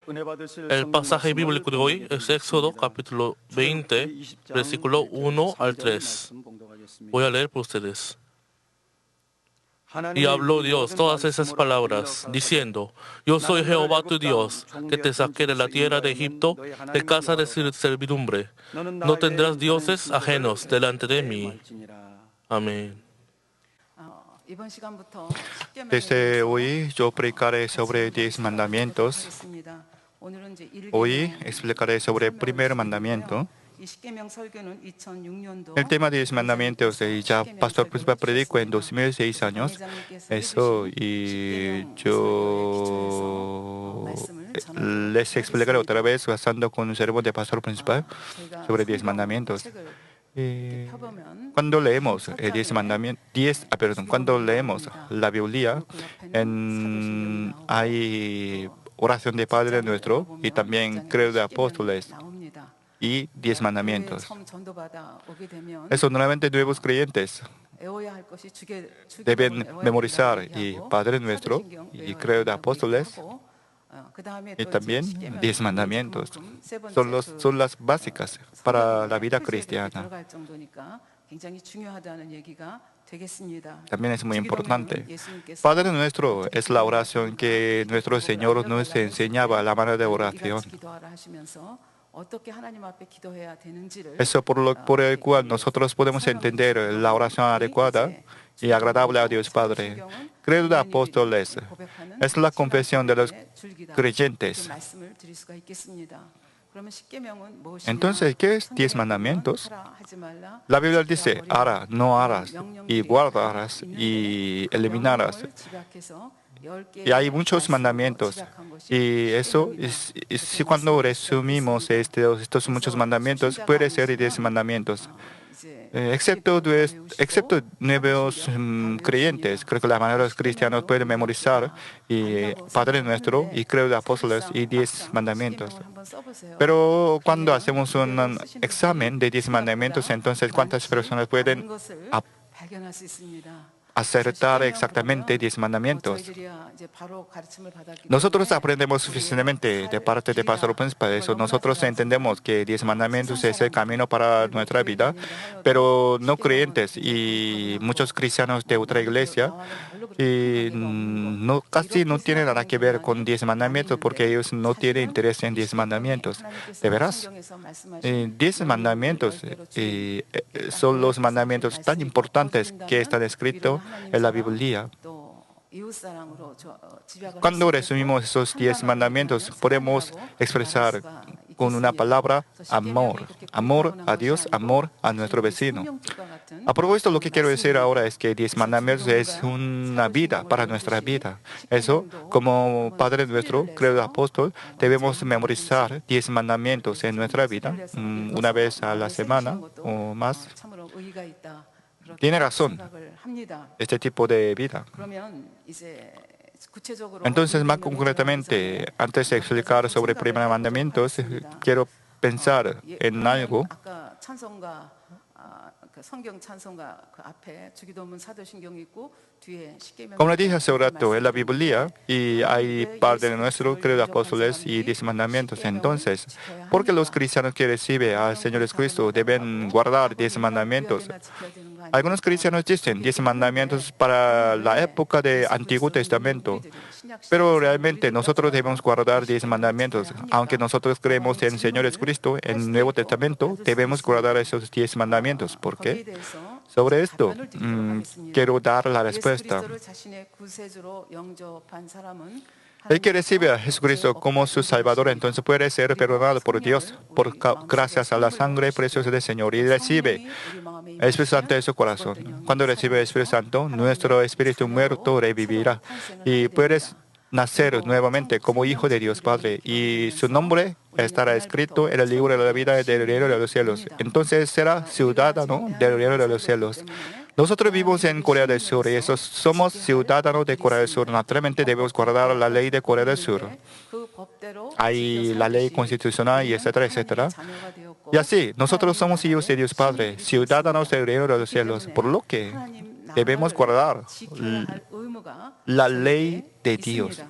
El pasaje bíblico de hoy es Éxodo capítulo 20, versículo 1 al 3. Voy a leer por ustedes. Y habló Dios todas esas palabras, diciendo: Yo soy Jehová tu Dios, que te saqué de la tierra de Egipto, de casa de servidumbre. No tendrás dioses ajenos delante de mí. Amén. Desde hoy yo predicaré sobre 10 mandamientos. Hoy explicaré sobre el primer mandamiento. El tema de 10 mandamientos, ya pastor principal predicó en 2006 años. Eso, y yo les explicaré otra vez, basando con un sermón de pastor principal, sobre 10 mandamientos. Cuando leemos cuando leemos la Biblia, hay oración de Padre Nuestro y también credo de apóstoles y 10 mandamientos. Eso normalmente nuevos creyentes deben memorizar y Padre Nuestro y credo de apóstoles y también 10 mandamientos. Son las básicas para la vida cristiana. También es muy importante. Padre Nuestro es la oración que nuestro Señor nos enseñaba, la manera de oración. Eso por el cual nosotros podemos entender la oración adecuada y agradable a Dios Padre. Credo de apóstoles es la confesión de los creyentes. Entonces, ¿qué es 10 mandamientos? La Biblia dice: hará, no harás, y guardarás, y eliminarás. Y hay muchos mandamientos. Y eso, si cuando resumimos estos muchos mandamientos, puede ser 10 mandamientos. Excepto nuevos creyentes, creo que la mayoría de los cristianos pueden memorizar Padre Nuestro y credo de apóstoles y 10 mandamientos. Pero cuando hacemos un examen de 10 mandamientos, entonces ¿cuántas personas pueden acertar exactamente 10 mandamientos? Nosotros aprendemos suficientemente de parte de Pastor Principal. Eso nosotros entendemos que 10 mandamientos es el camino para nuestra vida, pero no creyentes y muchos cristianos de otra iglesia casi no tienen nada que ver con 10 mandamientos porque ellos no tienen interés en 10 mandamientos. ¿De veras? 10 mandamientos son los mandamientos tan importantes que están escritos en la Biblia. Cuando resumimos esos 10 mandamientos, podemos expresar con una palabra: amor. Amor a Dios, amor a nuestro vecino. A propósito, lo que quiero decir ahora es que 10 mandamientos es una vida para nuestra vida. Eso, como Padre Nuestro, credo apóstol, debemos memorizar 10 mandamientos en nuestra vida, una vez a la semana o más. Tiene razón, este tipo de vida. Entonces, más concretamente, antes de explicar sobre el primer mandamiento, quiero pensar en algo. Como le dije hace un rato, en la Biblia hay Padre Nuestro, credo de apóstoles y 10 mandamientos. Entonces, ¿por qué los cristianos que reciben al Señor Jesucristo deben guardar 10 mandamientos? Algunos cristianos dicen 10 mandamientos para la época del Antiguo Testamento, pero realmente nosotros debemos guardar 10 mandamientos. Aunque nosotros creemos en el Señor Jesucristo, en el Nuevo Testamento, debemos guardar esos 10 mandamientos. ¿Por qué? Sobre esto, quiero dar la respuesta. El que recibe a Jesucristo como su Salvador, entonces puede ser perdonado por Dios, gracias a la sangre preciosa del Señor, y recibe el Espíritu Santo en su corazón. Cuando recibe el Espíritu Santo, nuestro espíritu muerto revivirá y puedes nacer nuevamente como hijo de Dios Padre, y su nombre estará escrito en el libro de la vida del reino de los cielos. Entonces será ciudadano del reino de los cielos. Nosotros vivimos en Corea del Sur y somos ciudadanos de Corea del Sur. Naturalmente debemos guardar la ley de Corea del Sur. Hay la ley constitucional y etcétera, etcétera. Y así, nosotros somos hijos de Dios Padre, ciudadanos del reino de los cielos, por lo que debemos guardar la ley de Dios.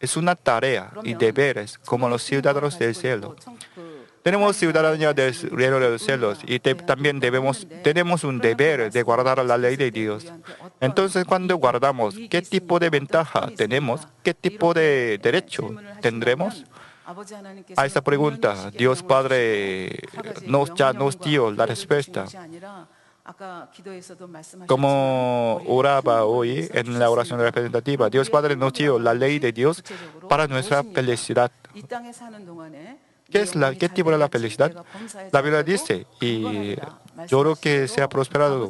es una tarea y deberes como los ciudadanos del cielo. Tenemos ciudadanía del reino de los cielos y también tenemos un deber de guardar la ley de Dios. Entonces, cuando guardamos, ¿qué tipo de ventaja tenemos? ¿Qué tipo de derecho tendremos? A esta pregunta, Dios Padre ya nos dio la respuesta. Como oraba hoy en la oración representativa, Dios Padre nos dio la ley de Dios para nuestra felicidad. ¿Qué tipo de la felicidad? La Biblia dice, y yo creo que sea prosperado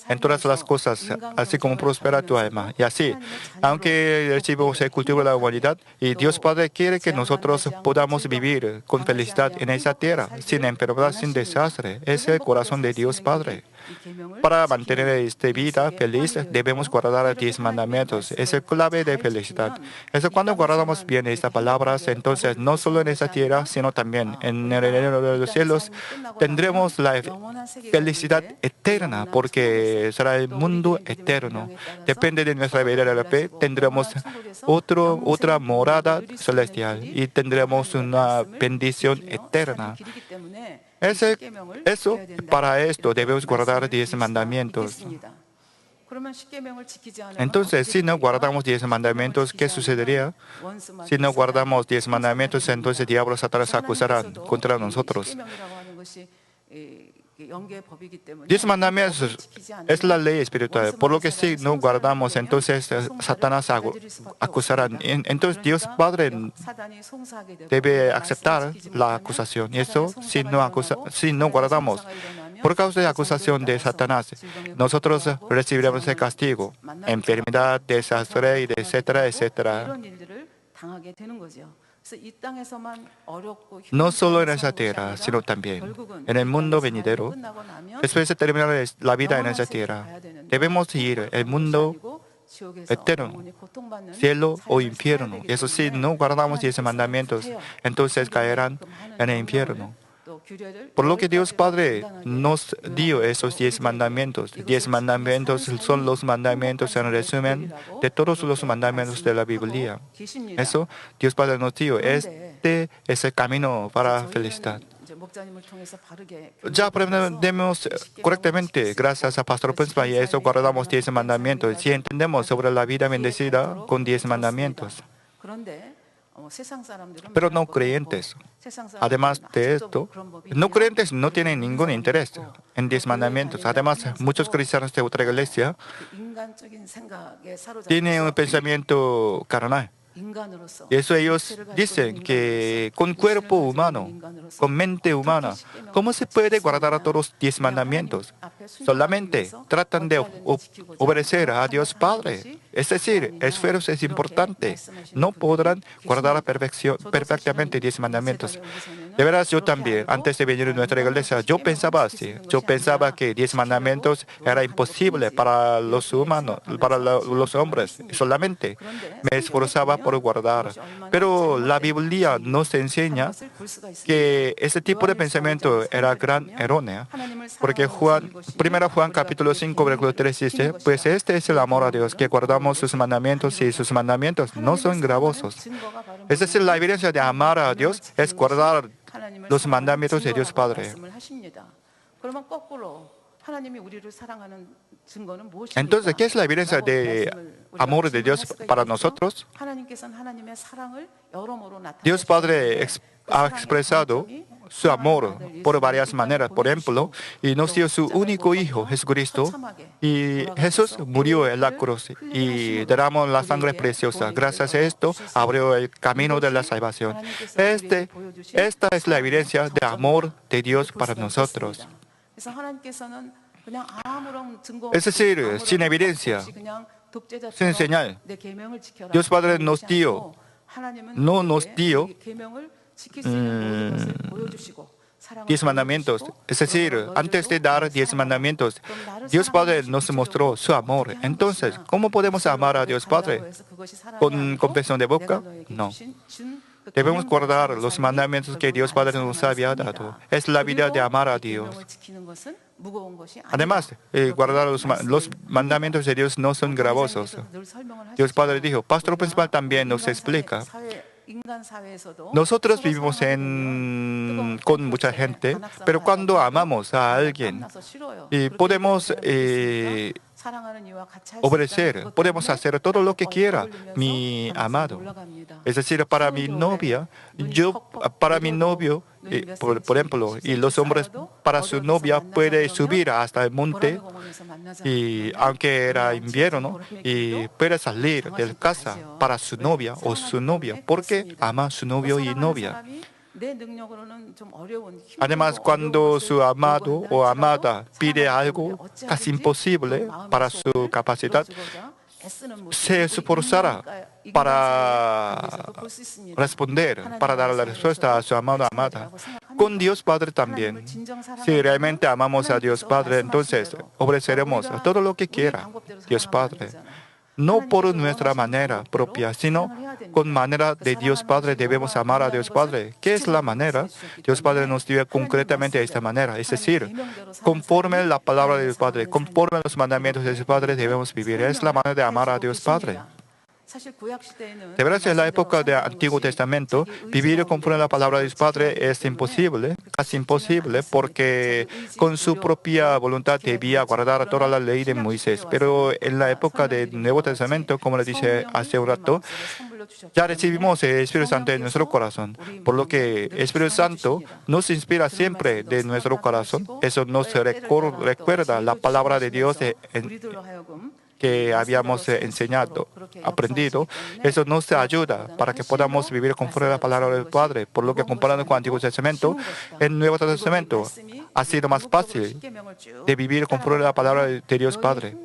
en todas las cosas, así como prospera tu alma. Y así, aunque recibimos el cultivo de la humanidad, y Dios Padre quiere que nosotros podamos vivir con felicidad en esa tierra, sin enfermedad, sin desastre. Es el corazón de Dios Padre. Para mantener esta vida feliz, debemos guardar los 10 mandamientos. Es el clave de felicidad. Eso cuando guardamos bien estas palabras, entonces no solo en esta tierra, sino también en el reino de los cielos, tendremos la felicidad eterna, porque será el mundo eterno. Depende de nuestra vida de la fe, tendremos otra morada celestial y tendremos una bendición eterna. Para esto debemos guardar 10 mandamientos. Entonces, si no guardamos 10 mandamientos, ¿qué sucedería? Si no guardamos 10 mandamientos, entonces el diablo Satanás acusará contra nosotros. 10 mandamientos es la ley espiritual, por lo que si no guardamos, entonces Satanás acusará. Entonces Dios Padre debe aceptar la acusación. Y eso, si no guardamos, por causa de la acusación de Satanás, nosotros recibiremos el castigo, enfermedad, desastre, etcétera, etcétera. No solo en esa tierra, sino también en el mundo venidero. Después de terminar la vida en esa tierra, debemos ir al mundo eterno, cielo o infierno. Y eso sí, no guardamos 10 mandamientos, entonces caerán en el infierno. Por lo que Dios Padre nos dio esos 10 mandamientos. 10 mandamientos son los mandamientos en resumen de todos los mandamientos de la Biblia. Eso Dios Padre nos dio. Este es el camino para la felicidad. Ya aprendemos correctamente gracias a Pastor Principal y eso guardamos 10 mandamientos. Si entendemos sobre la vida bendecida con 10 mandamientos. Pero no creyentes, además de esto, no creyentes no tienen ningún interés en 10 mandamientos. Además, muchos cristianos de otra iglesia tienen un pensamiento carnal. Y eso ellos dicen que con cuerpo humano, con mente humana, ¿cómo se puede guardar a todos los 10 mandamientos? Solamente tratan de obedecer a Dios Padre. Es decir, esfuerzo es importante. No podrán guardar perfectamente 10 mandamientos. De veras, yo también, antes de venir a nuestra iglesia, yo pensaba así. Yo pensaba que 10 mandamientos era imposible para los humanos, para los hombres. Solamente me esforzaba por guardar. Pero la Biblia nos enseña que ese tipo de pensamiento era gran erróneo. Porque 1 Juan capítulo 5, versículo 3 dice, pues este es el amor a Dios, que guardamos sus mandamientos y sus mandamientos no son gravosos. Es decir, la evidencia de amar a Dios es guardar los mandamientos de Dios Padre. Entonces, ¿qué es la evidencia de amor de Dios para nosotros? Dios Padre ha expresado su amor por varias maneras. Por ejemplo, y nos dio su único Hijo, Jesucristo, y Jesús murió en la cruz y derramó la sangre preciosa. Gracias a esto, abrió el camino de la salvación. Esta es la evidencia de amor de Dios para nosotros. Es decir, sin evidencia, sin señal, Dios Padre no nos dio 10 mandamientos. Es decir, antes de dar 10 mandamientos, Dios Padre nos mostró su amor. Entonces, ¿cómo podemos amar a Dios Padre? ¿Con confesión de boca? No. Debemos guardar los mandamientos que Dios Padre nos había dado. Es la vida de amar a Dios. Además, guardar los mandamientos de Dios no son gravosos. Dios Padre dijo, Pastor Principal también nos explica. Nosotros vivimos con mucha gente, pero cuando amamos a alguien, podemos obedecer, podemos hacer todo lo que quiera, mi amado. Es decir, para mi novia, para mi novio, por ejemplo, y los hombres para su novia puede subir hasta el monte, y aunque era invierno, y puede salir de casa para su novia o su novia, porque ama a su novio y novia. Además, cuando su amado o amada pide algo casi imposible para su capacidad, se esforzará para responder, para dar la respuesta a su amado o amada. Con Dios Padre también. Si realmente amamos a Dios Padre, entonces obedeceremos todo lo que quiera Dios Padre. No por nuestra manera propia, sino con manera de Dios Padre debemos amar a Dios Padre. ¿Qué es la manera? Dios Padre nos dio concretamente de esta manera. Es decir, conforme la palabra de Dios Padre, conforme los mandamientos de Dios Padre debemos vivir. Es la manera de amar a Dios Padre. De verdad, en la época del Antiguo Testamento, vivir conforme a la palabra de Dios Padre es imposible, casi imposible, porque con su propia voluntad debía guardar toda la ley de Moisés. Pero en la época del Nuevo Testamento, como le dije hace un rato, ya recibimos el Espíritu Santo en nuestro corazón, por lo que el Espíritu Santo nos inspira siempre de nuestro corazón. Eso nos recuerda la palabra de Dios que habíamos enseñado, aprendido. Eso nos ayuda para que podamos vivir conforme a la palabra del Padre. Por lo que comparando con el Antiguo Testamento, el Nuevo Testamento ha sido más fácil de vivir conforme a la palabra de Dios Padre.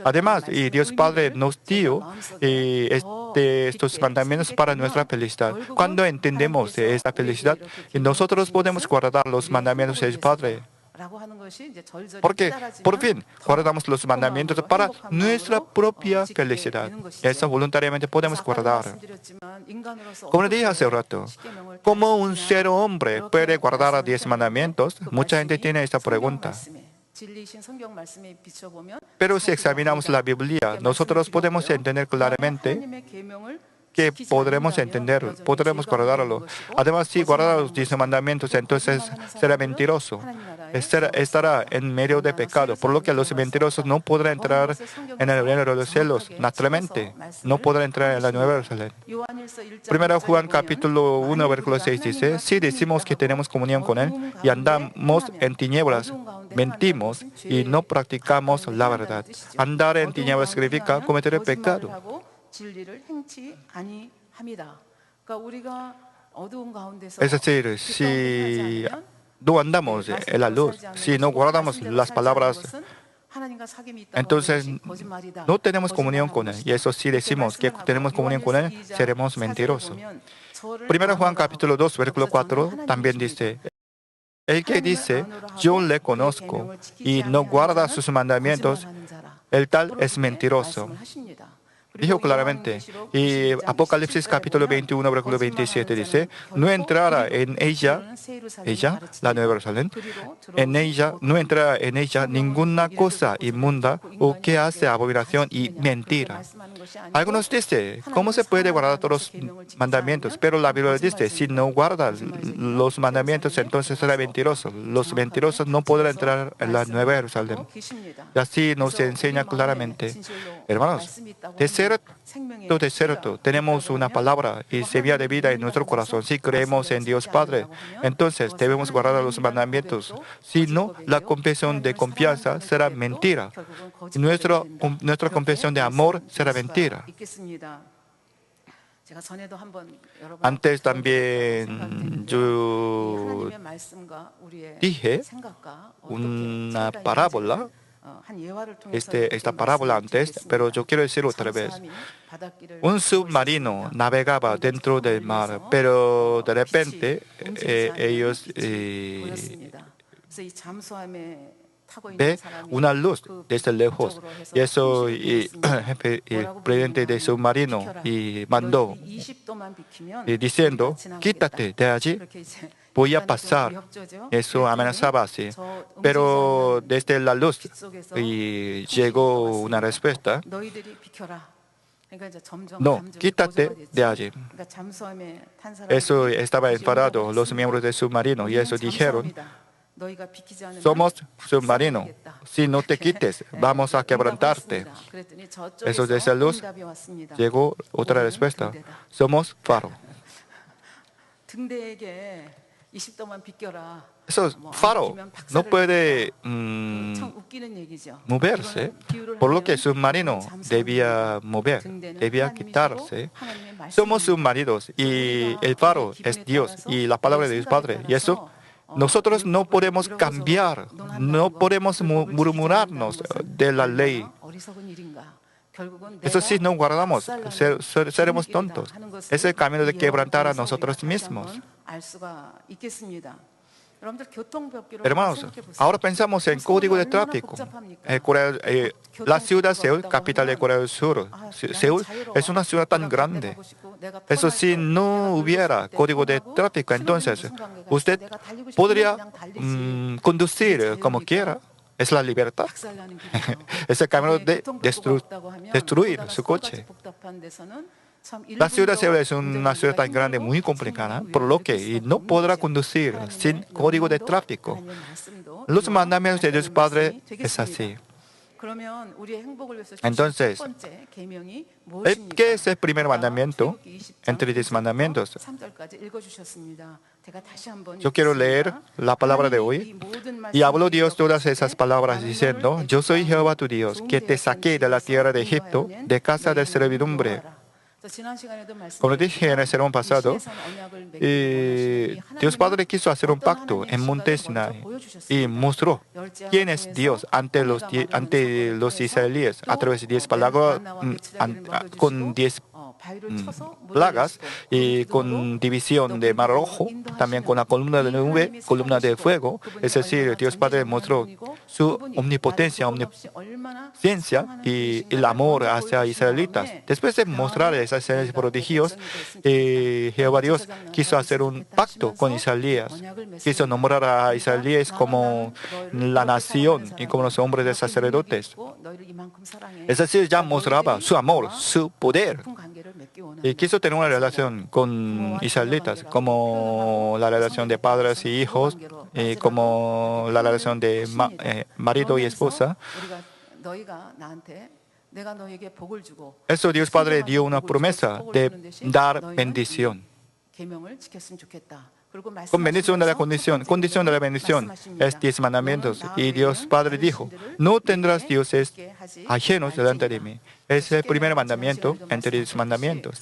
Además, y Dios Padre nos dio estos mandamientos para nuestra felicidad. Cuando entendemos esta felicidad, nosotros podemos guardar los mandamientos de Dios Padre. Porque, por fin, guardamos los mandamientos para nuestra propia felicidad. Eso voluntariamente podemos guardar. Como le dije hace un rato, ¿cómo un ser hombre puede guardar 10 mandamientos? Mucha gente tiene esta pregunta. Pero si examinamos la Biblia, nosotros podemos entender claramente que podremos entender, podremos guardarlo. Además, si guardar los 10 mandamientos, entonces será mentiroso. Estará en medio de pecado, por lo que los mentirosos no podrán entrar en el reino de los cielos. Naturalmente, no podrán entrar en la Nueva Jerusalén. Primero Juan capítulo 1, versículo 6 dice, si decimos que tenemos comunión con Él y andamos en tinieblas, mentimos y no practicamos la verdad. Andar en tinieblas significa cometer el pecado. Es decir, si no andamos en la luz, si no guardamos las palabras, entonces no tenemos comunión con Él. Y eso sí decimos que tenemos comunión con Él, seremos mentirosos. Primero Juan capítulo 2, versículo 4 también dice, el que dice, yo le conozco y no guarda sus mandamientos, el tal es mentiroso. Dijo claramente, y Apocalipsis capítulo 21, versículo 27 dice, no entrará en ella, la Nueva Jerusalén, no entrará en ella ninguna cosa inmunda o que hace abominación y mentira. Algunos dicen, ¿cómo se puede guardar todos los mandamientos? Pero la Biblia dice, si no guardas los mandamientos, entonces será mentiroso. Los mentirosos no podrán entrar en la Nueva Jerusalén. Y así nos enseña claramente. Hermanos, de cierto, tenemos una palabra y semilla de vida en nuestro corazón. Si creemos en Dios Padre, entonces debemos guardar los mandamientos. Si no, la confesión de confianza será mentira. Nuestra confesión de amor será mentira. Antes también yo dije una parábola, esta parábola antes, pero yo quiero decir otra vez. Un submarino navegaba dentro del mar, pero de repente ellos ve una luz desde lejos. Y eso y, el presidente del submarino y mandó diciendo, quítate de allí, voy a pasar. Eso amenazaba así. Pero desde la luz y llegó una respuesta, no, quítate de allí. Eso estaba enfadado los miembros del submarino y eso dijeron, somos submarino, si no te quites, vamos a quebrantarte. Eso de esa luz llegó otra respuesta, somos faro. Eso faro no puede moverse, por lo que el submarino debía mover, debía quitarse. Somos submarinos y el faro es Dios y la palabra de Dios Padre. Y eso nosotros no podemos cambiar, no podemos murmurarnos de la ley. Eso sí, no guardamos, seremos tontos. Es el camino de quebrantar a nosotros mismos. Hermanos, ahora pensamos en código de tráfico. La ciudad Seúl, capital de Corea del Sur. Seúl es una ciudad tan grande. Eso si no hubiera código de tráfico, entonces usted podría conducir como quiera. Es la libertad. Es el camino de destruir su coche. La ciudad de Seúl es una ciudad tan grande, muy complicada, por lo que no podrá conducir sin código de tráfico. Los mandamientos de Dios Padre es así. Entonces, ¿qué es el primer mandamiento entre 10 mandamientos? Yo quiero leer la palabra de hoy. Y habló Dios todas esas palabras diciendo, yo soy Jehová tu Dios, que te saqué de la tierra de Egipto, de casa de servidumbre. Como dije en el sermón pasado, Dios Padre quiso hacer un pacto en Monte Sinai y mostró quién es Dios ante los israelíes a través de 10 palabras, con 10 plagas y con división de Mar Rojo, también con la columna de nube, columna de fuego. Es decir, Dios Padre mostró su omnipotencia, omnisciencia y el amor hacia israelitas. Después de mostrar esas señales prodigios, Jehová Dios quiso hacer un pacto con israelíes. Quiso nombrar a israelíes como la nación y como los hombres de sacerdotes. Es decir, ya mostraba su amor, su poder. Y quiso tener una relación con israelitas, como la relación de padres y hijos, como la relación de marido y esposa. Eso Dios Padre dio una promesa de dar bendición. Con bendición de la condición de la bendición es 10 mandamientos. Y Dios Padre dijo, no tendrás dioses ajenos delante de mí. Es el primer mandamiento entre 10 mandamientos.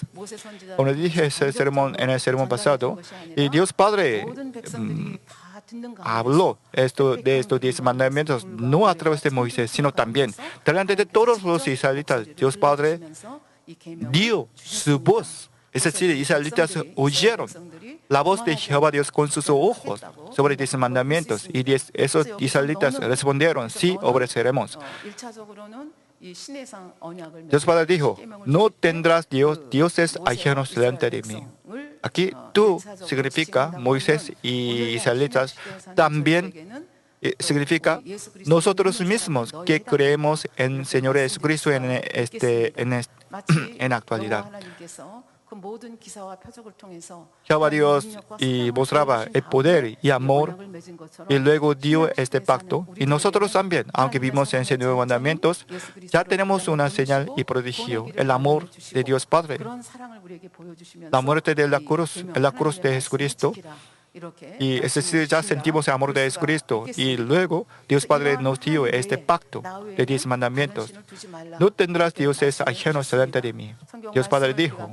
Como dije en el sermón pasado, y Dios Padre habló de estos 10 mandamientos no a través de Moisés, sino también delante de todos los israelitas. Dios Padre dio su voz. Es decir, israelitas oyeron la voz de Jehová Dios con sus ojos sobre 10 mandamientos. Y esos israelitas respondieron, sí, obedeceremos. Dios Padre dijo, no tendrás dioses ajenos delante de mí. Aquí tú significa Moisés y israelitas, también significa nosotros mismos que creemos en Señor Jesucristo en la actualidad. Jehová Dios y mostraba el poder y amor y luego dio este pacto. Y nosotros también, aunque vivimos en ese nuevo mandamientos, ya tenemos una señal y prodigio, el amor de Dios Padre. La muerte de la cruz de Jesucristo. Y es decir, ya sentimos el amor de Jesucristo. Y luego Dios Padre nos dio este pacto de 10 mandamientos. No tendrás dioses ajenos delante de mí. Dios Padre dijo,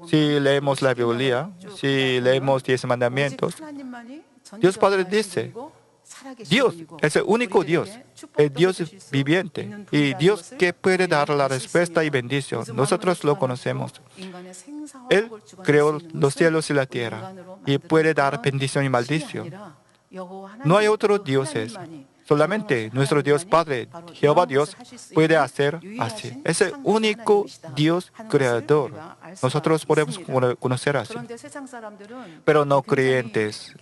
si leemos la Biblia, si leemos 10 mandamientos, Dios Padre dice, Dios es el único Dios, el Dios viviente y Dios que puede dar la respuesta y bendición. Nosotros lo conocemos. Él creó los cielos y la tierra y puede dar bendición y maldición. No hay otros dioses, Solamente nuestro Dios Padre, Jehová Dios, puede hacer así. Es el único Dios creador. Nosotros podemos conocer así. Pero no creyentes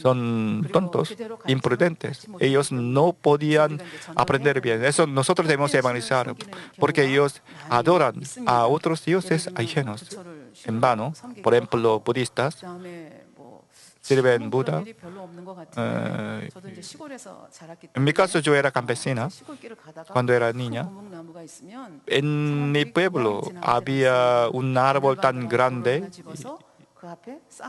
son tontos, imprudentes. Ellos no podían aprender bien. Eso nosotros debemos evangelizar, porque ellos adoran a otros dioses ajenos en vano. Por ejemplo, budistas sirven Buda. En mi caso, yo era campesina cuando era niña. En mi pueblo había un árbol tan grande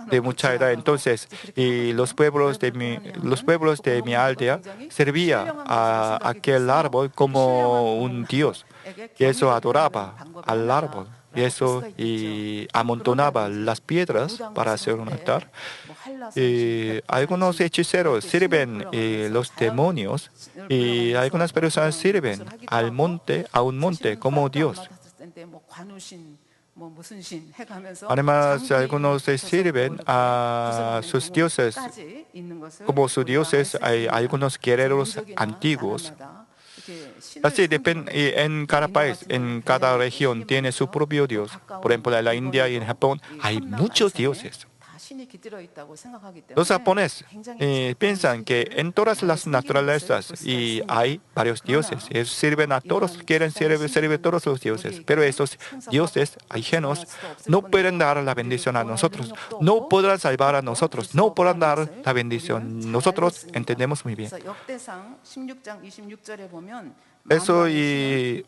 de mucha edad. Entonces, y los pueblos de mi aldea servían a aquel árbol como un dios. Y eso adoraba al árbol. Y amontonaba las piedras para hacer un altar. Algunos hechiceros sirven los demonios y algunas personas sirven a un monte como Dios. Además, algunos sirven a sus dioses como sus dioses. Hay algunos guerreros antiguos. Así depende, en cada país, en cada región tiene su propio dios. Por ejemplo, en la India y en Japón hay muchos dioses. Los japoneses piensan que en todas las naturalezas hay varios dioses. Ellos sirven a todos, quieren servir a todos los dioses. Pero esos dioses ajenos no pueden dar la bendición a nosotros. No podrán salvar a nosotros. No podrán dar la bendición. Nosotros entendemos muy bien. Eso y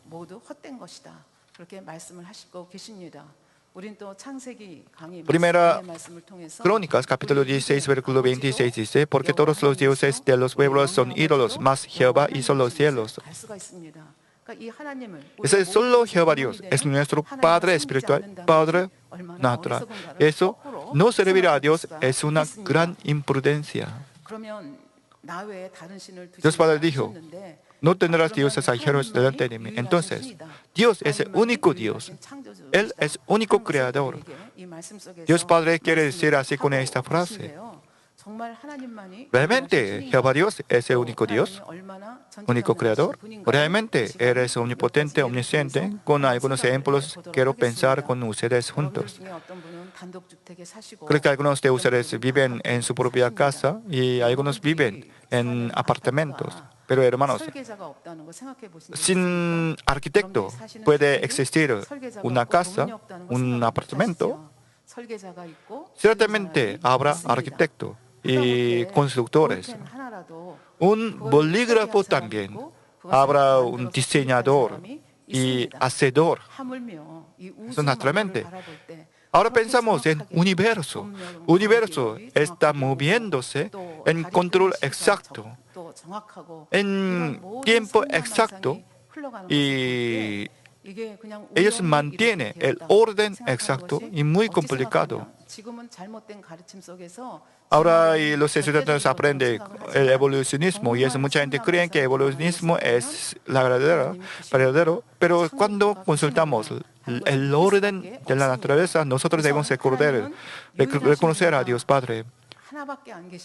Primera Crónicas, capítulo 16, versículo 26 dice, porque todos los dioses de los pueblos son ídolos, mas Jehová hizo los cielos. Es solo Jehová Dios, es nuestro Padre espiritual, Padre natural. Eso no servir a Dios es una gran imprudencia. Dios Padre dijo, no tendrás dioses ajenos delante de mí. Entonces, Dios es el único Dios. Él es único creador. Dios Padre quiere decir así con esta frase. ¿Realmente Jehová Dios es el único Dios? ¿Único creador? ¿Realmente Él es omnipotente, omnisciente? Con algunos ejemplos quiero pensar con ustedes juntos. Creo que algunos de ustedes viven en su propia casa y algunos viven en apartamentos. Pero hermanos, sin arquitecto puede existir una casa, un apartamento. Ciertamente habrá arquitecto y constructores. Un bolígrafo también. Habrá un diseñador y hacedor. Eso naturalmente. Ahora pensamos en universo. Universo está moviéndose en control exacto, en tiempo exacto, y ellos mantienen el orden exacto y muy complicado. Ahora los estudiantes aprenden el evolucionismo y mucha gente cree que el evolucionismo es la verdadero, pero cuando consultamos el orden de la naturaleza, nosotros debemos reconocer a Dios Padre.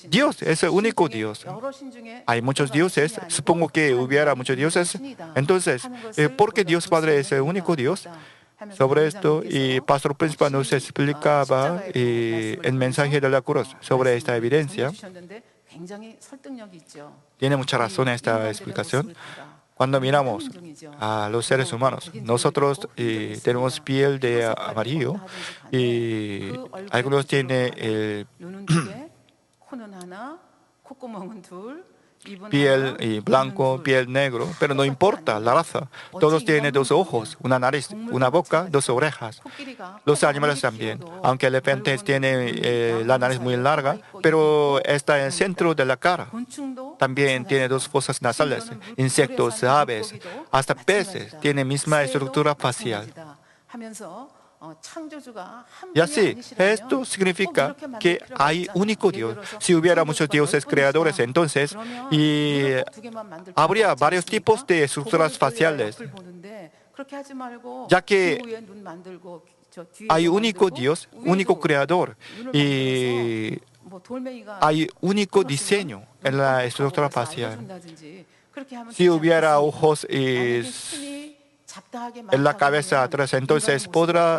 Dios es el único Dios. Hay muchos dioses, supongo que hubiera muchos dioses. Entonces, ¿por qué Dios Padre es el único Dios? Sobre esto, y Pastor Principal nos explicaba el mensaje de la cruz sobre esta evidencia. Tiene mucha razón esta explicación. Cuando miramos a los seres humanos, nosotros tenemos piel de amarillo y algunos tienen piel blanco, piel negro, pero no importa la raza. Todos tienen dos ojos, una nariz, una boca, dos orejas. Los animales también, aunque el elefante tiene la nariz muy larga, pero está en el centro de la cara. También tiene dos fosas nasales. Insectos, aves, hasta peces tienen misma estructura facial. Y así, esto significa que hay único Dios. Si hubiera muchos dioses creadores, entonces habría varios tipos de estructuras faciales, ya que hay único Dios, único creador. Y hay único diseño en la estructura facial. Si hubiera ojos en la cabeza atrás, entonces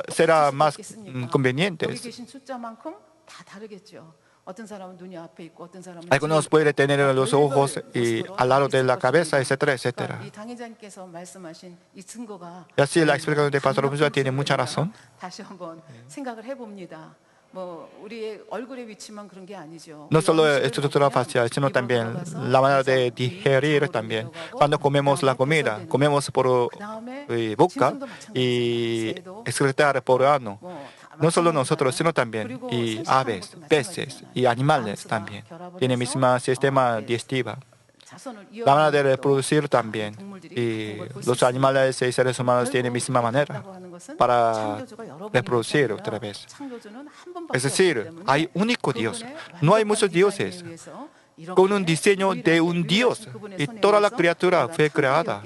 será más conveniente. Algunos pueden tener los ojos al lado de la cabeza, etcétera, etcétera. Y así la explicación de Pastor Robusto tiene mucha razón. No solo estructura facial, sino también la manera de digerir también. Cuando comemos la comida, comemos por boca y excretar por ano. No solo nosotros, sino también y aves, peces y animales también. Tiene el mismo sistema digestivo. La manera de reproducir también. Y los animales y seres humanos tienen la misma manera para reproducir otra vez. Es decir, hay un único Dios. No hay muchos dioses. Con un diseño de un Dios. Y toda la criatura fue creada.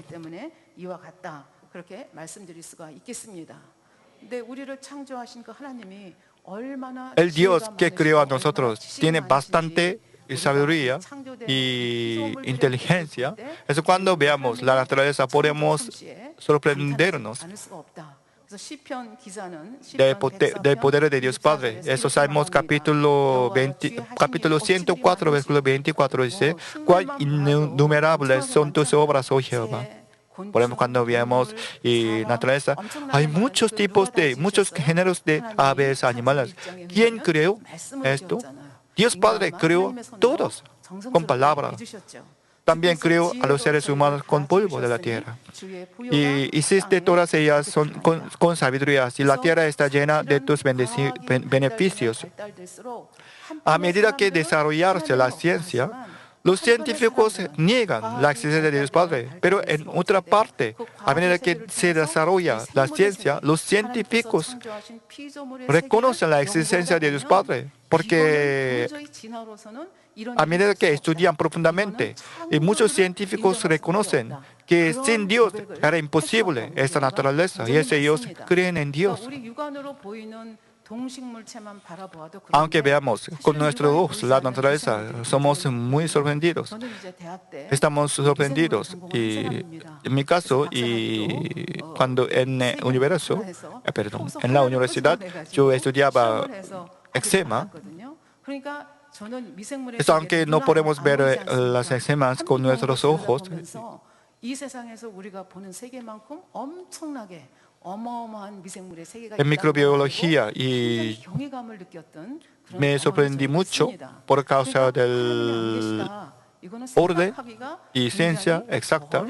El Dios que creó a nosotros tiene bastante sabiduría y inteligencia. Eso cuando veamos la naturaleza podemos sorprendernos del poder de Dios Padre. Eso sabemos capítulo 104, versículo 24 dice, cuán innumerables son tus obras, oh Jehová. Por ejemplo, cuando veamos naturaleza, hay muchos géneros de aves, animales. ¿Quién creó esto? Dios Padre creó todos con palabras. También creó a los seres humanos con polvo de la tierra. Y hiciste todas ellas con sabiduría. Y la tierra está llena de tus beneficios. A medida que desarrollarse la ciencia, los científicos niegan la existencia de Dios Padre, pero en otra parte, a medida que se desarrolla la ciencia, los científicos reconocen la existencia de Dios Padre, porque a medida que estudian profundamente, y muchos científicos reconocen que sin Dios era imposible esta naturaleza, y ellos creen en Dios. Aunque veamos con nuestros ojos la naturaleza, somos muy sorprendidos. Estamos sorprendidos. Y en mi caso, cuando en la universidad, yo estudiaba eczema. Aunque no podemos ver las eczemas con nuestros ojos, en microbiología y me sorprendí mucho por causa del orden y ciencia exacta.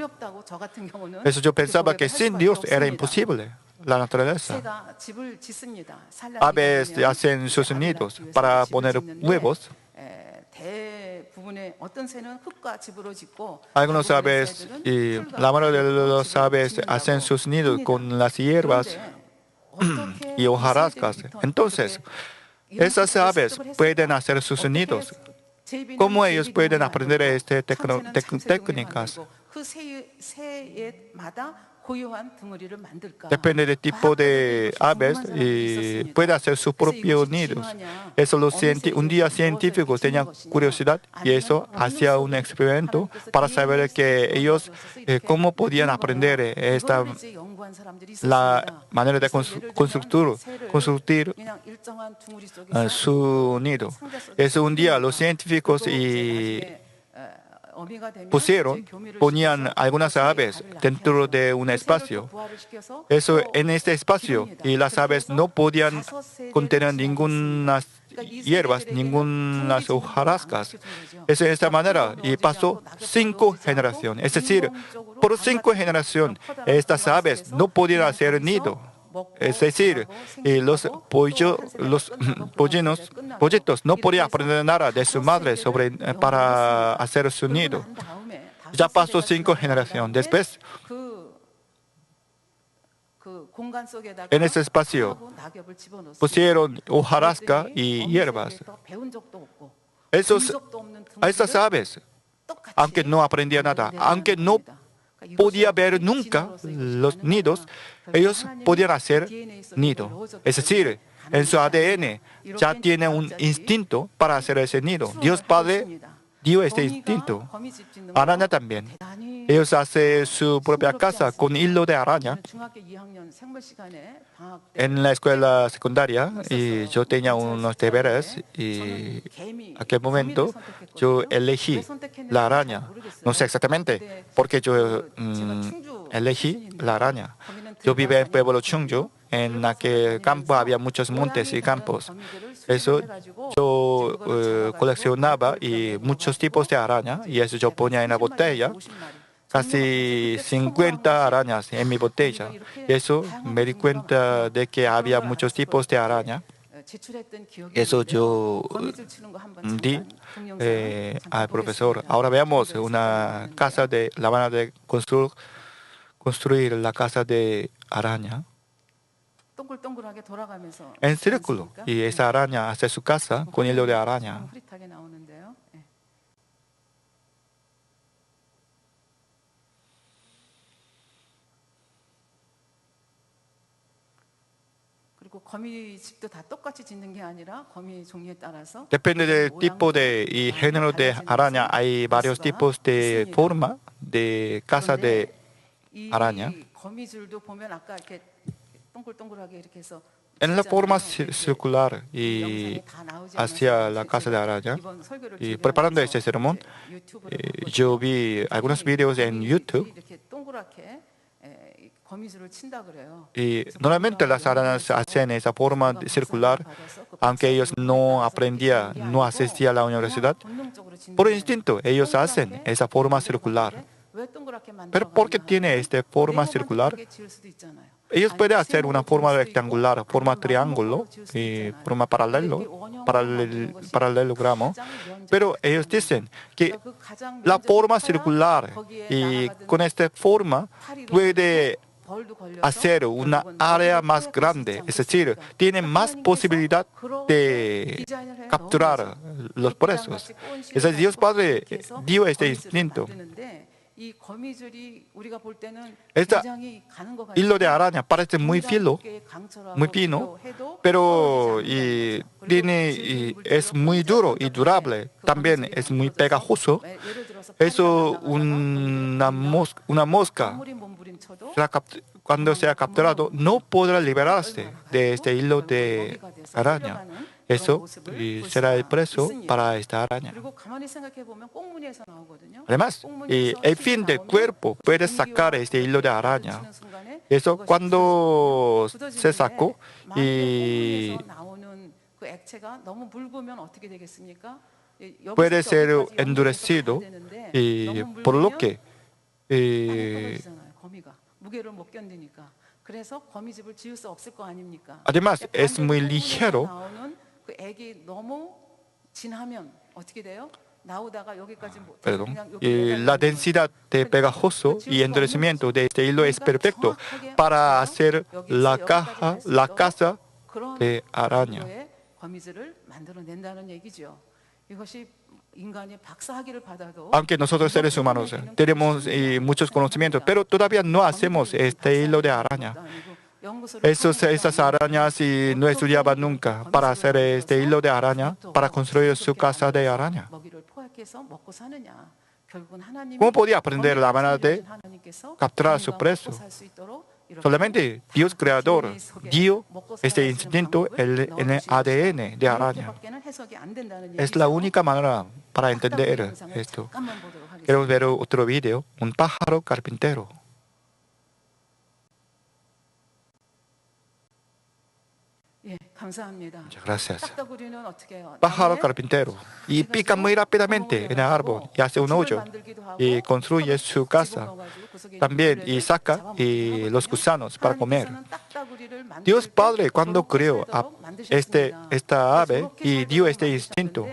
Eso yo pensaba que sin Dios era imposible la naturaleza. Aves hacen sus nidos para poner huevos. Algunas aves, y la mayoría de las aves hacen sus nidos con las hierbas y hojarascas. Entonces, esas aves pueden hacer sus nidos. ¿Cómo ellos pueden aprender estas técnicas? Depende del tipo de aves y puede hacer sus propios nidos. Eso un día científicos tenían curiosidad y eso hacía un experimento para saber que ellos cómo podían aprender la manera de construir su nido. Eso un día los científicos ponían algunas aves dentro de un espacio. Eso en este espacio, y las aves no podían contener ninguna hierbas, ninguna hojarascas. Es de esta manera, y pasó 5 generaciones. Es decir, por 5 generaciones, estas aves no podían hacer nido. Es decir, los pollitos no podían aprender nada de su madre para hacer su nido. Ya pasó 5 generaciones. Después, en ese espacio, pusieron hojarasca y hierbas. Esas aves, aunque no aprendían nada, aunque no podía ver nunca los nidos, ellos podían hacer nido. Es decir, en su ADN ya tiene un instinto para hacer ese nido. Dios Padre dio este instinto. Araña también. Ellos hacen su propia casa con hilo de araña. En la escuela secundaria y yo tenía unos deberes y en aquel momento yo elegí la araña. No sé exactamente porque yo elegí la araña. Yo vivía en pueblo Chungju. En aquel campo había muchos montes y campos. Eso yo coleccionaba y muchos tipos de araña y eso yo ponía en la botella. Casi 50 arañas en mi botella. Eso me di cuenta de que había muchos tipos de araña. Eso yo di al profesor. Ahora veamos una casa de la van a construir la casa de araña en círculo. Y esa araña hace su casa con hilo de araña. Depende del tipo de y género de araña. Hay varios tipos de forma de casa de araña. En la forma circular y hacia la casa de araña. Y preparando este sermón, yo vi algunos videos en YouTube. Y normalmente las arañas hacen esa forma circular, aunque ellos no aprendían, no asistían a la universidad. Por instinto, ellos hacen esa forma circular. Pero ¿por qué tiene esta forma circular? Ellos pueden hacer una forma rectangular, forma triángulo y forma paralelogramo. Pero ellos dicen que la forma circular y con esta forma puede hacer una área más grande, es decir, tiene más posibilidad de capturar los presos. Es decir, Dios Padre dio este instinto. Este hilo de araña parece muy fino, pero es muy duro y durable. También es muy pegajoso. Eso una mosca cuando sea capturado no podrá liberarse de este hilo de araña. Eso será el preso para esta araña. Además, el fin del cuerpo puede sacar este hilo de araña. Eso cuando se sacó y puede ser endurecido y por lo que además es muy ligero. Perdón. Y la densidad de pegajoso y endurecimiento de este hilo es perfecto para hacer la casa de araña. Aunque nosotros seres humanos tenemos muchos conocimientos, pero todavía no hacemos este hilo de araña. Esas arañas no estudiaban nunca para hacer este hilo de araña, para construir su casa de araña. ¿Cómo podía aprender la manera de capturar a su preso? Solamente Dios Creador dio este instinto en el ADN de araña. Es la única manera para entender esto. Queremos ver otro video, un pájaro carpintero. Muchas gracias. Pájaro carpintero y pica muy rápidamente en el árbol y hace un hoyo y construye su casa también y saca los gusanos para comer. Dios Padre cuando creó esta ave y dio este instinto,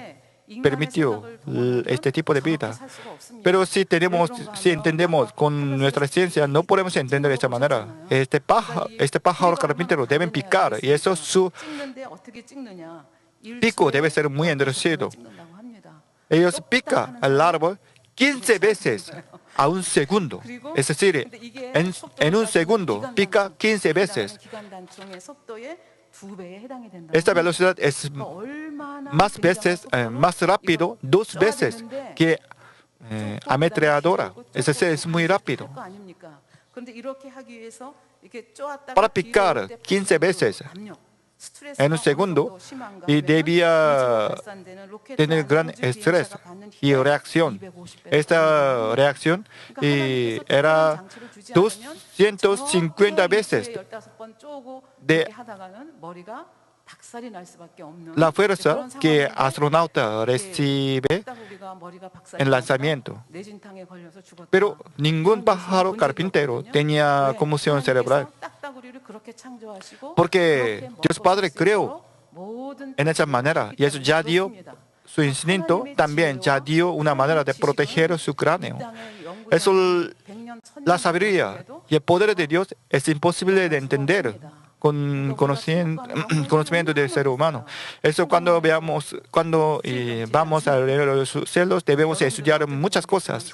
permitió este tipo de vida. Pero si entendemos con nuestra ciencia, no podemos entender de esta manera. Este pájaro carpintero debe picar y eso su pico debe ser muy endurecido. Ellos pican al árbol 15 veces a un segundo. Es decir, en un segundo pica 15 veces. esta velocidad es más veces, más rápido, 2 veces que ametralladora. Es decir, es muy rápido. Para picar 15 veces en un segundo y debía tener gran estrés y reacción. Esta reacción era 250 veces de la fuerza que el astronauta recibe en lanzamiento. Pero ningún pájaro carpintero tenía conmoción cerebral. Porque Dios Padre creó en esa manera y eso ya dio su instinto, también ya dio una manera de proteger su cráneo. Eso, la sabiduría y el poder de Dios es imposible de entender con conocimiento del ser humano. Eso cuando vamos alrededor de los cielos debemos estudiar muchas cosas.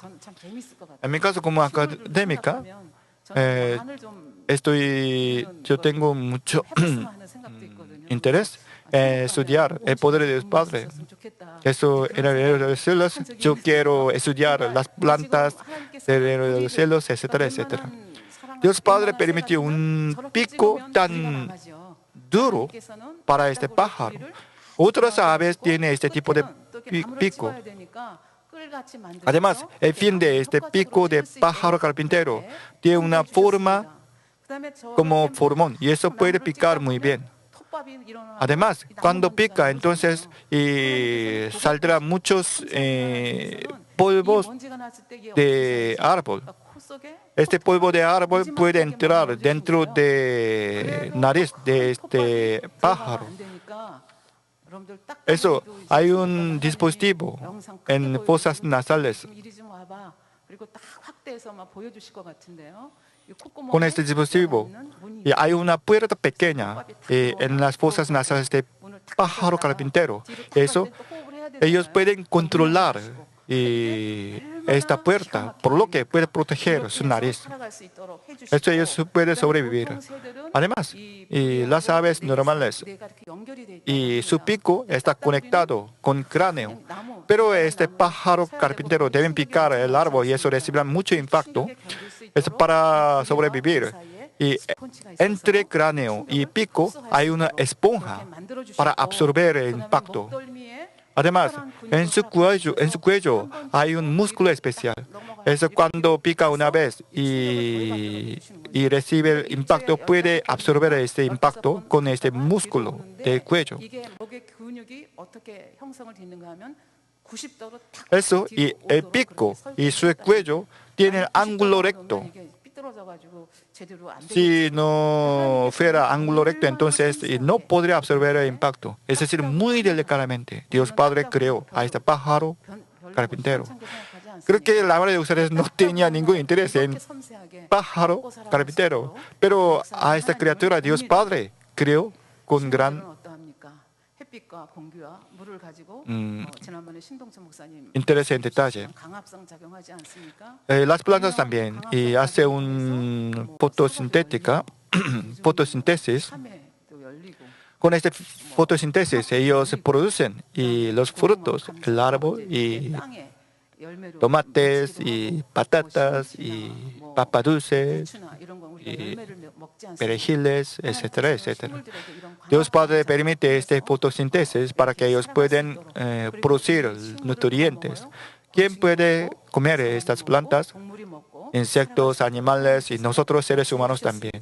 En mi caso como académica, yo tengo mucho interés en estudiar el poder de Dios Padre. Eso en alrededor de los cielos, yo quiero estudiar las plantas alrededor de los cielos, etcétera, etcétera. Dios Padre permitió un pico tan duro para este pájaro. Otras aves tienen este tipo de pico. Además, el fin de este pico de pájaro carpintero tiene una forma como formón y eso puede picar muy bien. Además, cuando pica, entonces saldrán muchos polvos de árbol. Este polvo de árbol puede entrar dentro de la nariz de este pájaro. Eso, hay un dispositivo en fosas nasales. Con este dispositivo hay una puerta pequeña en las fosas nasales de pájaro carpintero. Eso, ellos pueden controlar esta puerta, por lo que puede proteger su nariz. Esto ellos pueden sobrevivir. Además, las aves normales y su pico está conectado con cráneo. Pero este pájaro carpintero debe picar el árbol y eso recibirá mucho impacto. Es para sobrevivir. Y entre cráneo y pico hay una esponja para absorber el impacto. Además, en su cuello hay un músculo especial. Eso cuando pica una vez y recibe el impacto, puede absorber este impacto con este músculo del cuello. Eso y el pico y su cuello tienen ángulo recto. Si no fuera ángulo recto, entonces no podría absorber el impacto. Es decir, muy delicadamente, Dios Padre creó a este pájaro carpintero. Creo que la mayoría de ustedes no tenía ningún interés en pájaro carpintero, pero a esta criatura Dios Padre creó con gran interés en detalle. Las plantas también hacen una fotosíntesis. Con esta fotosíntesis ellos producen los frutos, el árbol y tomates y patatas y papas dulces y perejiles, etcétera, etcétera. Dios Padre permite esta fotosíntesis para que ellos puedan producir nutrientes. ¿Quién puede comer estas plantas? Insectos, animales y nosotros seres humanos también.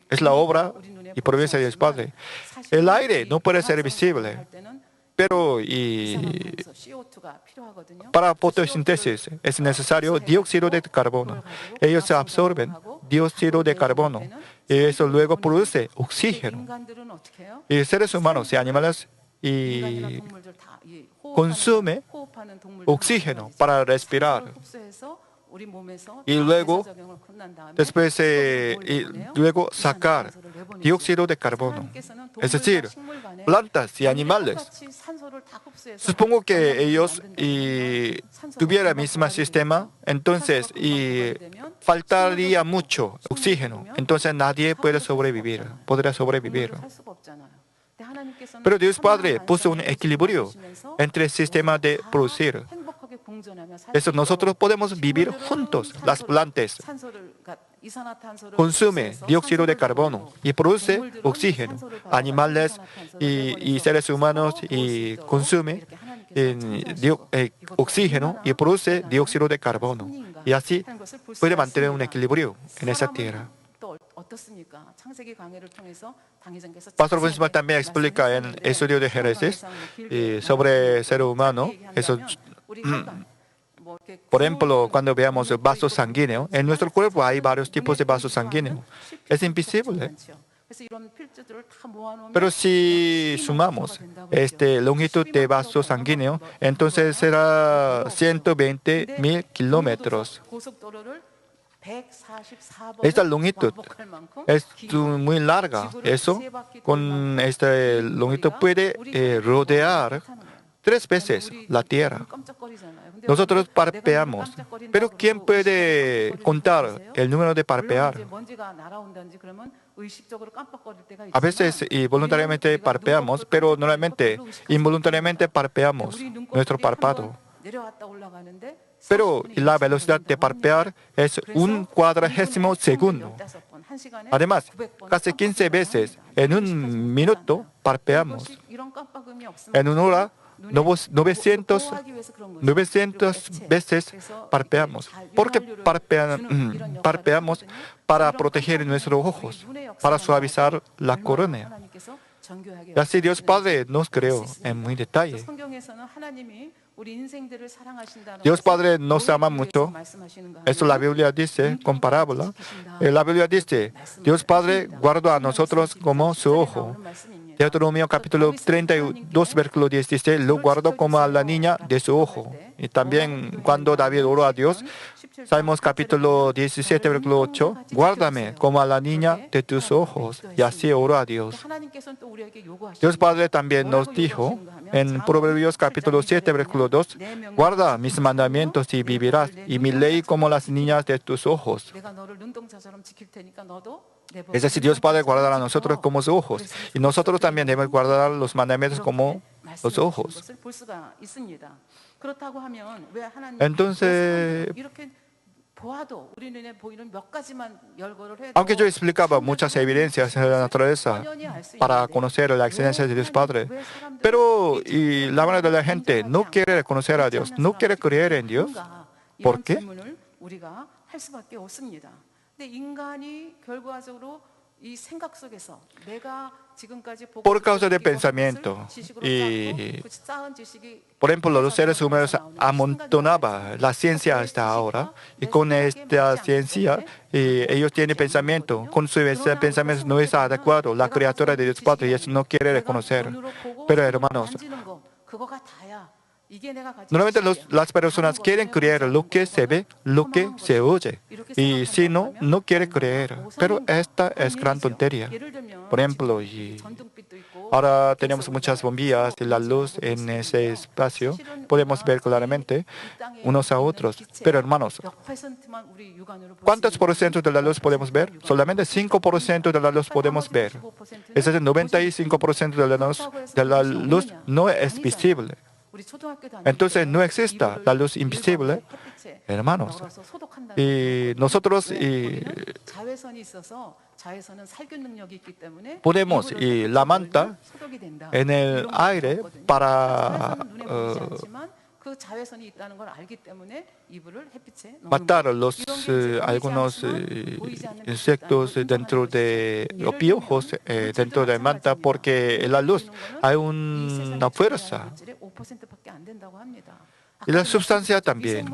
Es la obra y providencia de Dios Padre. El aire no puede ser visible, pero para fotosíntesis es necesario dióxido de carbono. Ellos absorben dióxido de carbono y eso luego produce oxígeno. Y seres humanos y animales consumen oxígeno para respirar. y luego, después, y luego sacar dióxido de carbono. Es decir, plantas y animales. Supongo que ellos tuvieran el mismo sistema, entonces faltaría mucho oxígeno. Entonces nadie podrá sobrevivir. Pero Dios Padre puso un equilibrio entre el sistema de producir. Eso nosotros podemos vivir juntos. Las plantas consumen dióxido de carbono y produce oxígeno. Animales y seres humanos consumen oxígeno y produce dióxido de carbono. Y así puede mantener un equilibrio en esa tierra. Pastor Winsman también explica en el estudio de Génesis sobre el ser humano. Eso, por ejemplo, cuando veamos el vaso sanguíneo, en nuestro cuerpo hay varios tipos de vasos sanguíneos. Es invisible. Pero si sumamos longitud de vaso sanguíneo, entonces será 120.000 kilómetros. Esta longitud es muy larga. Eso, con esta longitud puede rodear 3 veces la Tierra. Nosotros parpadeamos, pero ¿quién puede contar el número de parpadear? A veces voluntariamente parpadeamos, pero normalmente involuntariamente parpadeamos nuestro párpado. Pero la velocidad de parpadear es 1/40 segundo. Además, casi 15 veces en un minuto parpadeamos. En una hora, 900 veces parpadeamos. ¿Por qué parpadeamos? Para proteger nuestros ojos, para suavizar la córnea. Y así Dios Padre nos creó en muy detalle. Dios Padre nos ama mucho. Eso la Biblia dice con parábola. La Biblia dice, Dios Padre guarda a nosotros como su ojo. Deuteronomio capítulo 32, versículo 10 dice, lo guardo como a la niña de su ojo. Y también cuando David oró a Dios, Salmos capítulo 17, versículo 8, guárdame como a la niña de tus ojos. Y así oró a Dios. Dios Padre también nos dijo en Proverbios capítulo 7, versículo 2, guarda mis mandamientos y vivirás, y mi ley como las niñas de tus ojos. Es decir, Dios Padre guardará a nosotros como sus ojos. Y nosotros también debemos guardar los mandamientos como los ojos. Entonces, aunque yo explicaba muchas evidencias de la naturaleza para conocer la existencia de Dios Padre, pero la mayoría de la gente no quiere reconocer a Dios, no quiere creer en Dios. ¿Por qué? Por causa del pensamiento. Por ejemplo, los seres humanos amontonaban la ciencia hasta ahora, y con esta ciencia ellos tienen pensamiento. Con su pensamiento no es adecuado la criatura de Dios Padre, y eso no quiere reconocer. Pero hermanos, normalmente las personas quieren creer lo que se ve, lo que se oye. Y si no, no quiere creer. Pero esta es gran tontería. Por ejemplo, ahora tenemos muchas bombillas y la luz en ese espacio. Podemos ver claramente unos a otros. Pero hermanos, ¿cuántos por ciento de la luz podemos ver? Solamente 5% de la luz podemos ver. Es decir, 95% de la luz no es visible. Entonces no existe la luz invisible, hermanos. Y nosotros ponemos la manta en el aire para matar algunos insectos dentro de los piojos dentro de la manta, porque en la luz hay una fuerza. Y la sustancia también.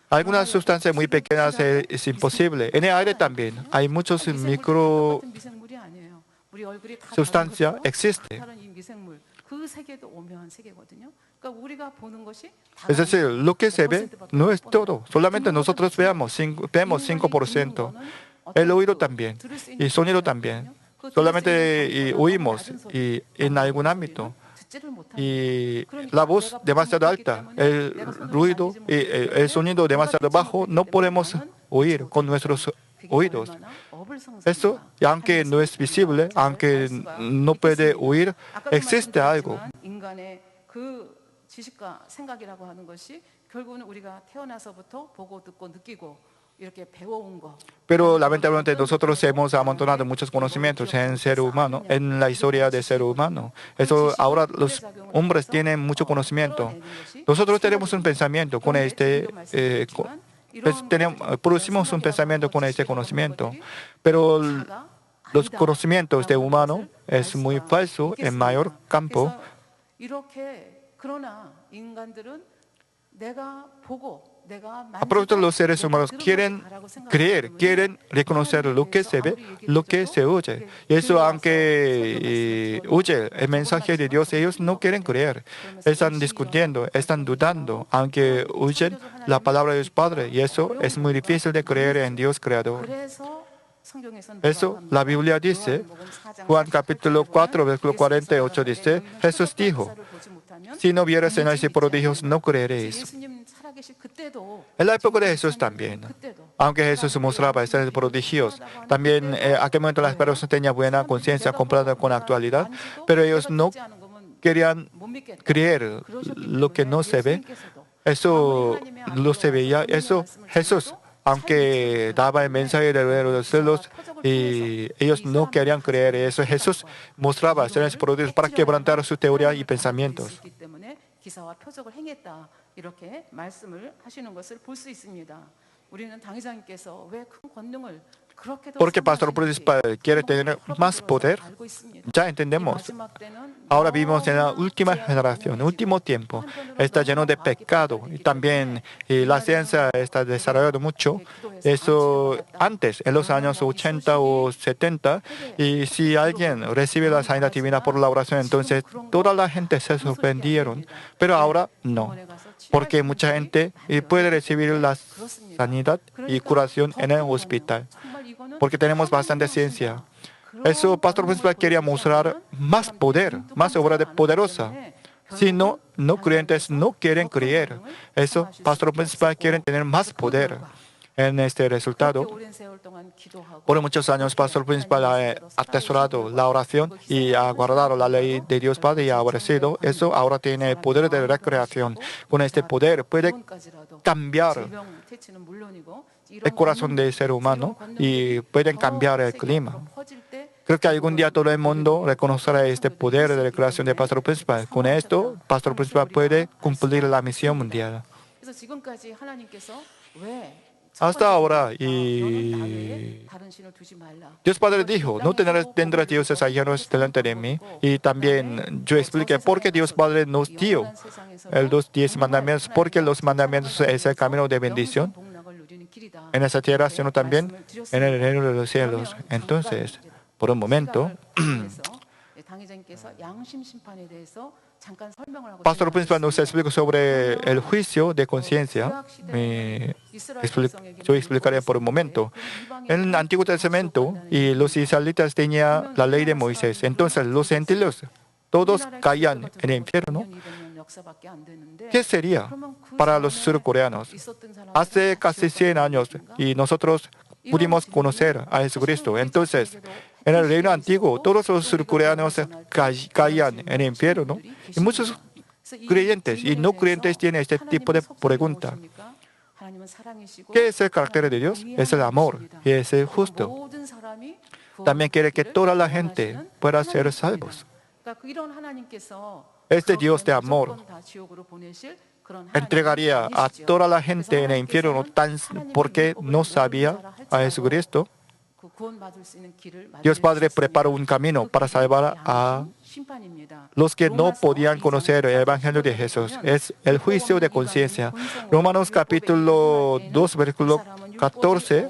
Algunas sustancias muy pequeñas es imposible. En el aire también hay muchos micro sustancias existen. Es decir, lo que se ve no es todo. Solamente nosotros vemos 5%. El oído también. Y sonido también. Solamente oímos y en algún ámbito. Y la voz demasiado alta, el ruido y el sonido demasiado bajo, no podemos oír con nuestros oídos. Eso, aunque no es visible, aunque no puede oír, existe algo. Pero lamentablemente nosotros hemos amontonado muchos conocimientos en ser humano, en la historia del ser humano. Eso ahora los hombres tienen mucho conocimiento. Nosotros tenemos un pensamiento con producimos un pensamiento con este conocimiento, pero los conocimientos de humano es muy falso en mayor campo. A propósito, los seres humanos quieren creer, quieren reconocer lo que se ve, lo que se oye. Y eso, aunque oye el mensaje de Dios, ellos no quieren creer. Están discutiendo, están dudando, aunque oyen la palabra de Dios Padre. Y eso es muy difícil de creer en Dios Creador. Eso la Biblia dice, Juan capítulo 4, versículo 48 dice, Jesús dijo, si no vieres señales y prodigios, no creeréis. En la época de Jesús también, aunque Jesús mostraba señales y prodigios, también en aquel momento las personas tenían buena conciencia comparada con la actualidad, pero ellos no querían creer lo que no se ve. Eso lo se veía, eso Jesús, aunque daba el mensaje de los cielos, y ellos no querían creer eso. Jesús mostraba señales y prodigios para quebrantar su teoría y pensamientos. Porque el pastor principal quiere tener más poder, ya entendemos. Ahora vivimos en la última generación, último tiempo. Está lleno de pecado y también la ciencia está desarrollando mucho. Eso antes, en los años 80 o 70, y si alguien recibe la sanidad divina por la oración, entonces toda la gente se sorprendieron. Pero ahora no, porque mucha gente puede recibir la sanidad y curación en el hospital, porque tenemos bastante ciencia. Eso, pastor principal quería mostrar más poder, más obra poderosa. Si no, no creyentes no quieren creer. Eso, pastor principal quieren tener más poder. En este resultado, por muchos años, pastor principal ha atesorado la oración y ha guardado la ley de Dios Padre y ha obedecido. Eso ahora tiene el poder de recreación. Con este poder puede cambiar el corazón del ser humano y pueden cambiar el clima. Creo que algún día todo el mundo reconocerá este poder de recreación del pastor principal. Con esto, pastor principal puede cumplir la misión mundial. Hasta ahora, y Dios Padre dijo, no tendrás dioses ajenos delante de mí. Y también yo expliqué por qué Dios Padre nos dio los 10 mandamientos, porque los mandamientos es el camino de bendición en esa tierra, sino también en el reino de los cielos. Entonces, por un momento, pastor principal nos explicó sobre el juicio de conciencia. Yo explicaré por un momento. En el Antiguo Testamento, y los israelitas tenían la ley de Moisés. Entonces, los gentiles, todos caían en el infierno. ¿Qué sería para los surcoreanos? Hace casi 100 años, y nosotros pudimos conocer a Jesucristo. Entonces, en el reino antiguo, todos los surcoreanos caían en el infierno. Y muchos creyentes y no creyentes tienen este tipo de pregunta. ¿Qué es el carácter de Dios? Es el amor y es el justo. También quiere que toda la gente pueda ser salvos. Este Dios de amor entregaría a toda la gente en el infierno porque no sabía a Jesucristo. Dios Padre preparó un camino para salvar a los que no podían conocer el Evangelio de Jesús. Es el juicio de conciencia. Romanos capítulo 2, versículo 14.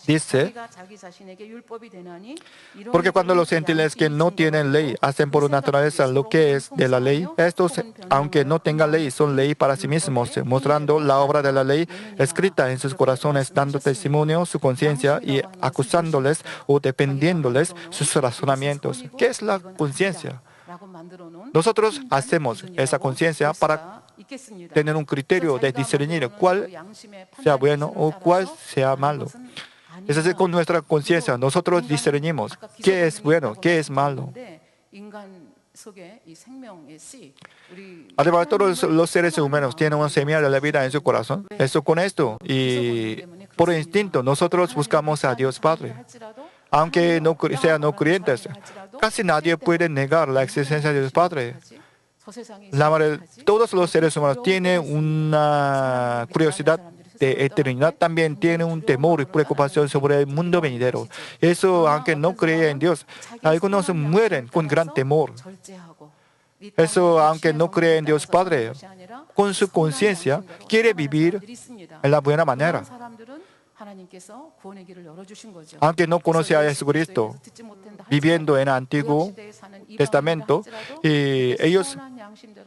dice, porque cuando los gentiles que no tienen ley hacen por naturaleza lo que es de la ley, estos, aunque no tengan ley, son ley para sí mismos, mostrando la obra de la ley escrita en sus corazones, dando testimonio su conciencia y acusándoles o defendiéndoles sus razonamientos. ¿Qué es la conciencia? Nosotros hacemos esa conciencia para tener un criterio de discernir cuál sea bueno o cuál sea malo. Es decir, con nuestra conciencia nosotros discernimos qué es bueno, qué es malo. Además, todos los seres humanos tienen una semilla de la vida en su corazón. Con esto y por instinto nosotros buscamos a Dios Padre. Aunque sean no creyentes, casi nadie puede negar la existencia de Dios Padre. Todos los seres humanos tienen una curiosidad de eternidad, también tienen un temor y preocupación sobre el mundo venidero. Eso, aunque no creen en Dios, algunos mueren con gran temor. Eso, aunque no creen en Dios Padre, con su conciencia quiere vivir en la buena manera. Aunque no conoce a Jesucristo, viviendo en el Antiguo Testamento, y ellos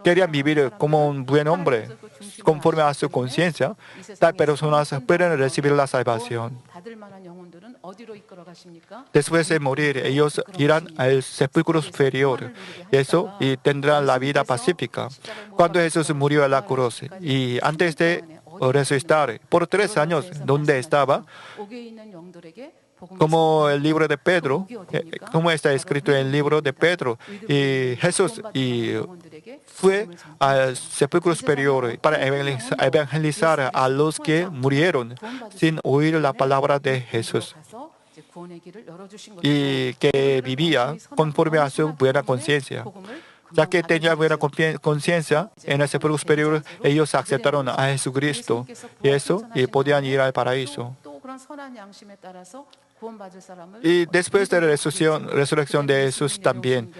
querían vivir como un buen hombre, conforme a su conciencia, tal personas pueden recibir la salvación. Después de morir, ellos irán al sepulcro superior, y tendrán la vida pacífica. Cuando Jesús murió en la cruz, y antes de resucitar por 3 años, donde estaba, como el libro de Pedro, como está escrito en el libro de Pedro, y Jesús fue al sepulcro superior para evangelizar a los que murieron sin oír la palabra de Jesús y que vivía conforme a su buena conciencia. Ya que tenía buena conciencia en el sepulcro superior, ellos aceptaron a Jesucristo y podían ir al paraíso. Y después de la resurrección de Jesús también,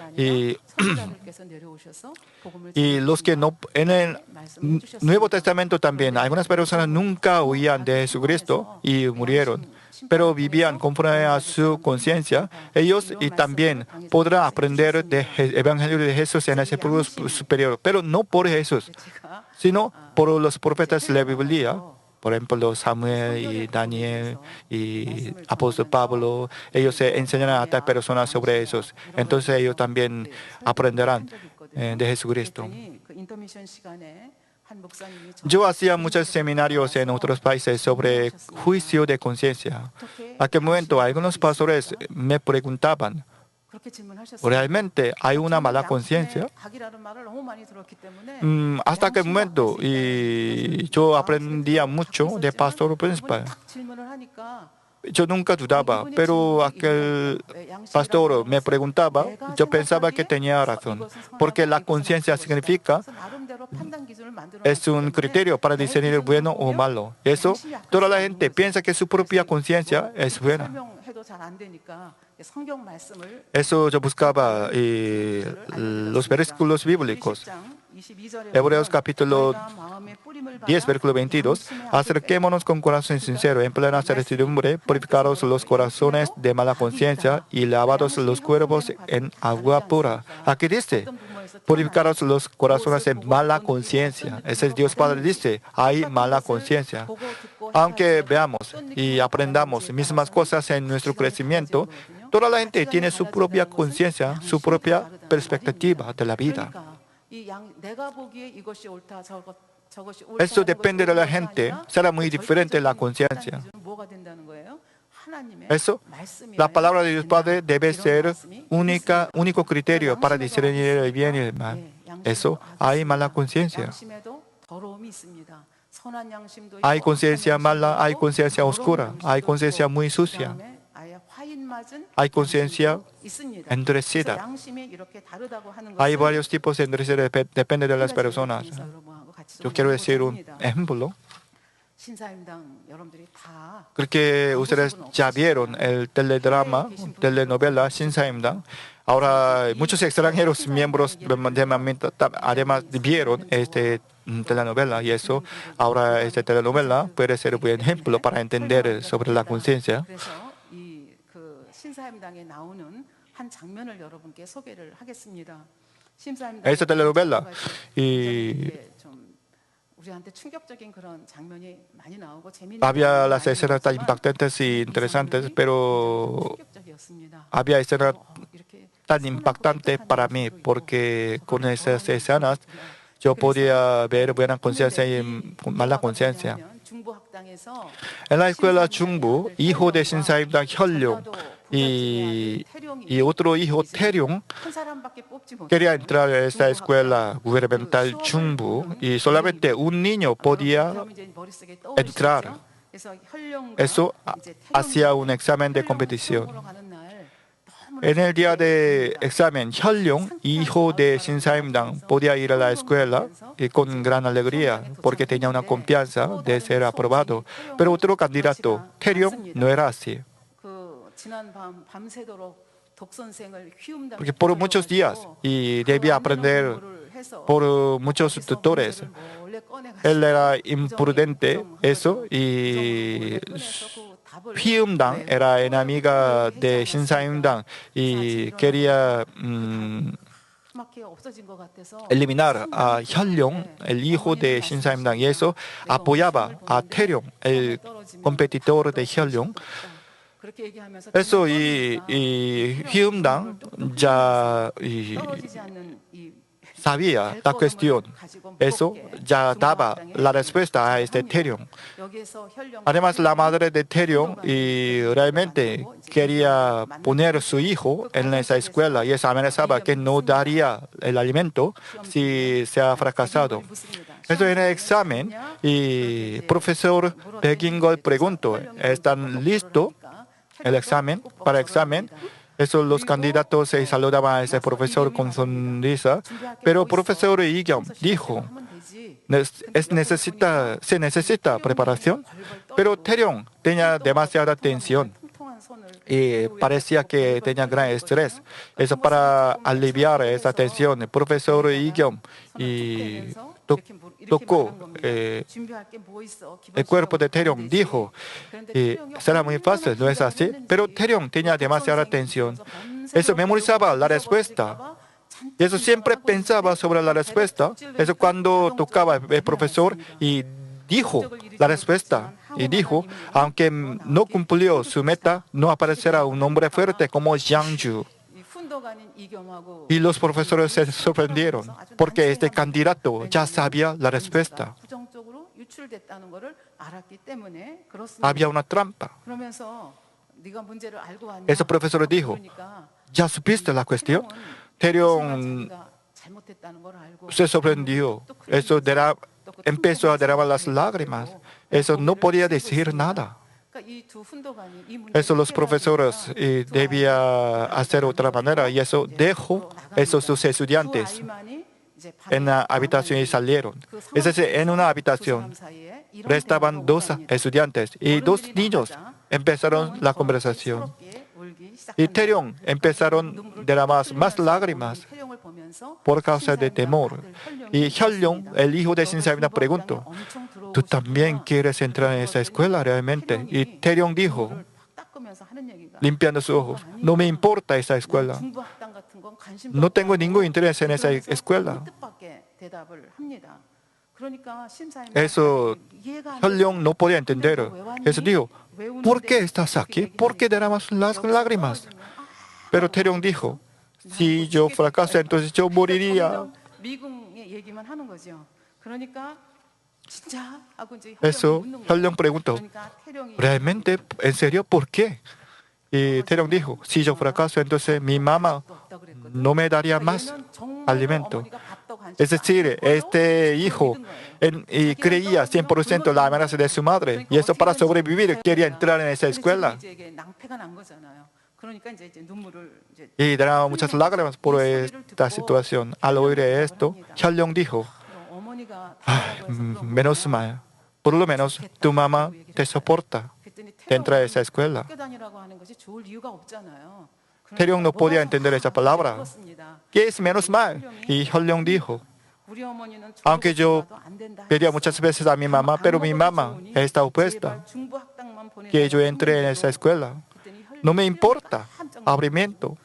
y los que no, en el Nuevo Testamento también, algunas personas nunca oían de Jesucristo y murieron, pero vivían conforme a su conciencia. Ellos y también podrán aprender del Evangelio de Jesús en el sepulcro superior, pero no por Jesús, sino por los profetas de la Biblia. Por ejemplo, Samuel y Daniel y apóstol Pablo, ellos se enseñarán a tal personas sobre eso. Entonces ellos también aprenderán de Jesucristo. Yo hacía muchos seminarios en otros países sobre juicio de conciencia. A aquel momento, algunos pastores me preguntaban, ¿realmente hay una mala conciencia? Hasta aquel momento, y yo aprendía mucho de pastor principal. Yo nunca dudaba, pero aquel pastor me preguntaba, yo pensaba que tenía razón, porque la conciencia significa es un criterio para discernir bueno o malo. Eso, toda la gente piensa que su propia conciencia es buena. Eso yo buscaba los versículos bíblicos. Hebreos capítulo 10, versículo 22. Acerquémonos con corazón sincero, en plena certidumbre, purificados los corazones de mala conciencia y lavados los cuerpos en agua pura. Aquí dice, purificados los corazones en mala conciencia. Ese es Dios Padre dice, hay mala conciencia. Aunque veamos y aprendamos mismas cosas en nuestro crecimiento, toda la gente tiene su propia conciencia, su propia perspectiva de la vida. Esto depende de la gente. Será muy diferente la conciencia. Eso, la palabra de Dios Padre debe ser único criterio para discernir el bien y el mal. Eso, hay mala conciencia. Hay conciencia mala, hay conciencia oscura, hay conciencia muy sucia. Hay conciencia endurecida. Hay varios tipos de endurecida, depende de las personas. Yo quiero decir un ejemplo. Creo que ustedes ya vieron el telenovela Shinsaimdang. Ahora, muchos extranjeros miembros de movimiento además vieron telenovela y eso, ahora esta telenovela puede ser un buen ejemplo para entender sobre la conciencia. 그래서 이그 신사임당에 나오는 한 장면을 여러분께 소개를 하겠습니다. 신사임당 Esta telenovela y 좀 우리한테 충격적인 그런 장면이 많이 나오고 재미있는 había las escenas tan impactantes y interesantes, pero 충격적이었습니다. había escenas 이렇게 tan impactantes para mí porque con esas escenas yo podía ver buena conciencia y mala conciencia. 중부학당에서 En la escuela Jungbu, hijo de Shinsaimdang Hyollyong y otro hijo Taeryong 한 사람밖에 뽑지 못해요. quería entrar a esta escuela gubernamental Jungbu y solamente un niño podía entrar. Eso hacía un examen de competición. En el día de examen, Hyollyong, hijo de Shinsaimdang, podía ir a la escuela y con gran alegría porque tenía una confianza de ser aprobado. Pero otro candidato, Taeryong, no era así. 그 지난 밤 밤새도록 독선생을 Porque por muchos días y debía aprender por muchos tutores. Él era imprudente, eso, y Hyundang era enemiga de Shinsaimdang y quería eliminar a Hyollyong, el hijo de Shinsaimdang, y eso apoyaba a Taeryong, el competidor de Hyollyong. Eso y Hyundang ya sabía la cuestión. Eso ya daba la respuesta a este Taeryong. Además, la madre de Taeryong realmente quería poner a su hijo en esa escuela y esa amenazaba que no daría el alimento si se ha fracasado. Eso en el examen y profesor Begingol preguntó, ¿están listos el examen? Para examen. Eso los candidatos se saludaban a ese profesor con sonrisa, pero el profesor Igyom dijo, se necesita preparación, pero Taeryong tenía demasiada tensión y parecía que tenía gran estrés. Eso para aliviar esa tensión, el profesor Igyom tocó el cuerpo de Taeryong, dijo, será muy fácil, ¿no es así? Pero Taeryong tenía demasiada tensión. Eso memorizaba la respuesta. Y eso siempre pensaba sobre la respuesta. Eso cuando tocaba el profesor y dijo la respuesta. Y dijo, aunque no cumplió su meta, no aparecerá un hombre fuerte como Yang Ju. Y los profesores se sorprendieron porque este candidato ya sabía la respuesta. Había una trampa. Ese profesor dijo, ¿ya supiste la cuestión? Taeryong se sorprendió. Eso empezó a derramar las lágrimas. Eso no podía decir nada. Eso los profesores debían hacer de otra manera y eso dejó sus estudiantes en la habitación y salieron. Es decir, en una habitación restaban 2 estudiantes y 2 niños empezaron la conversación. Y Taeryong empezaron a derramar más lágrimas por causa de temor. Y Hyollyong, el hijo de Shinsaimdang, preguntó, ¿tú también quieres entrar en esa escuela realmente? Y Taeryong dijo, limpiando sus ojos, no me importa esa escuela. No tengo ningún interés en esa escuela. Eso Hyollyong no podía entender. Eso dijo, ¿por qué estás aquí? ¿Por qué derramas las lágrimas? Pero Taeryong dijo, si yo fracaso, entonces yo moriría. Eso Hyollyong preguntó, ¿realmente? ¿En serio? ¿Por qué? Y Taeryong dijo, si yo fracaso, entonces mi mamá no me daría más alimento. Es decir, este hijo creía 100% la amenaza de su madre y eso para sobrevivir quería entrar en esa escuela. Y derramaba muchas lágrimas por esta situación. Al oír esto, Hyollyong dijo, menos mal, por lo menos tu mamá te soporta dentro de esa escuela. Taeyong no podía entender esa palabra. ¿Qué es menos mal? Y Hyolong dijo, aunque yo pedía muchas veces a mi mamá, pero mi mamá está opuesta, que yo entre en esa escuela. No me importa, aburrimiento.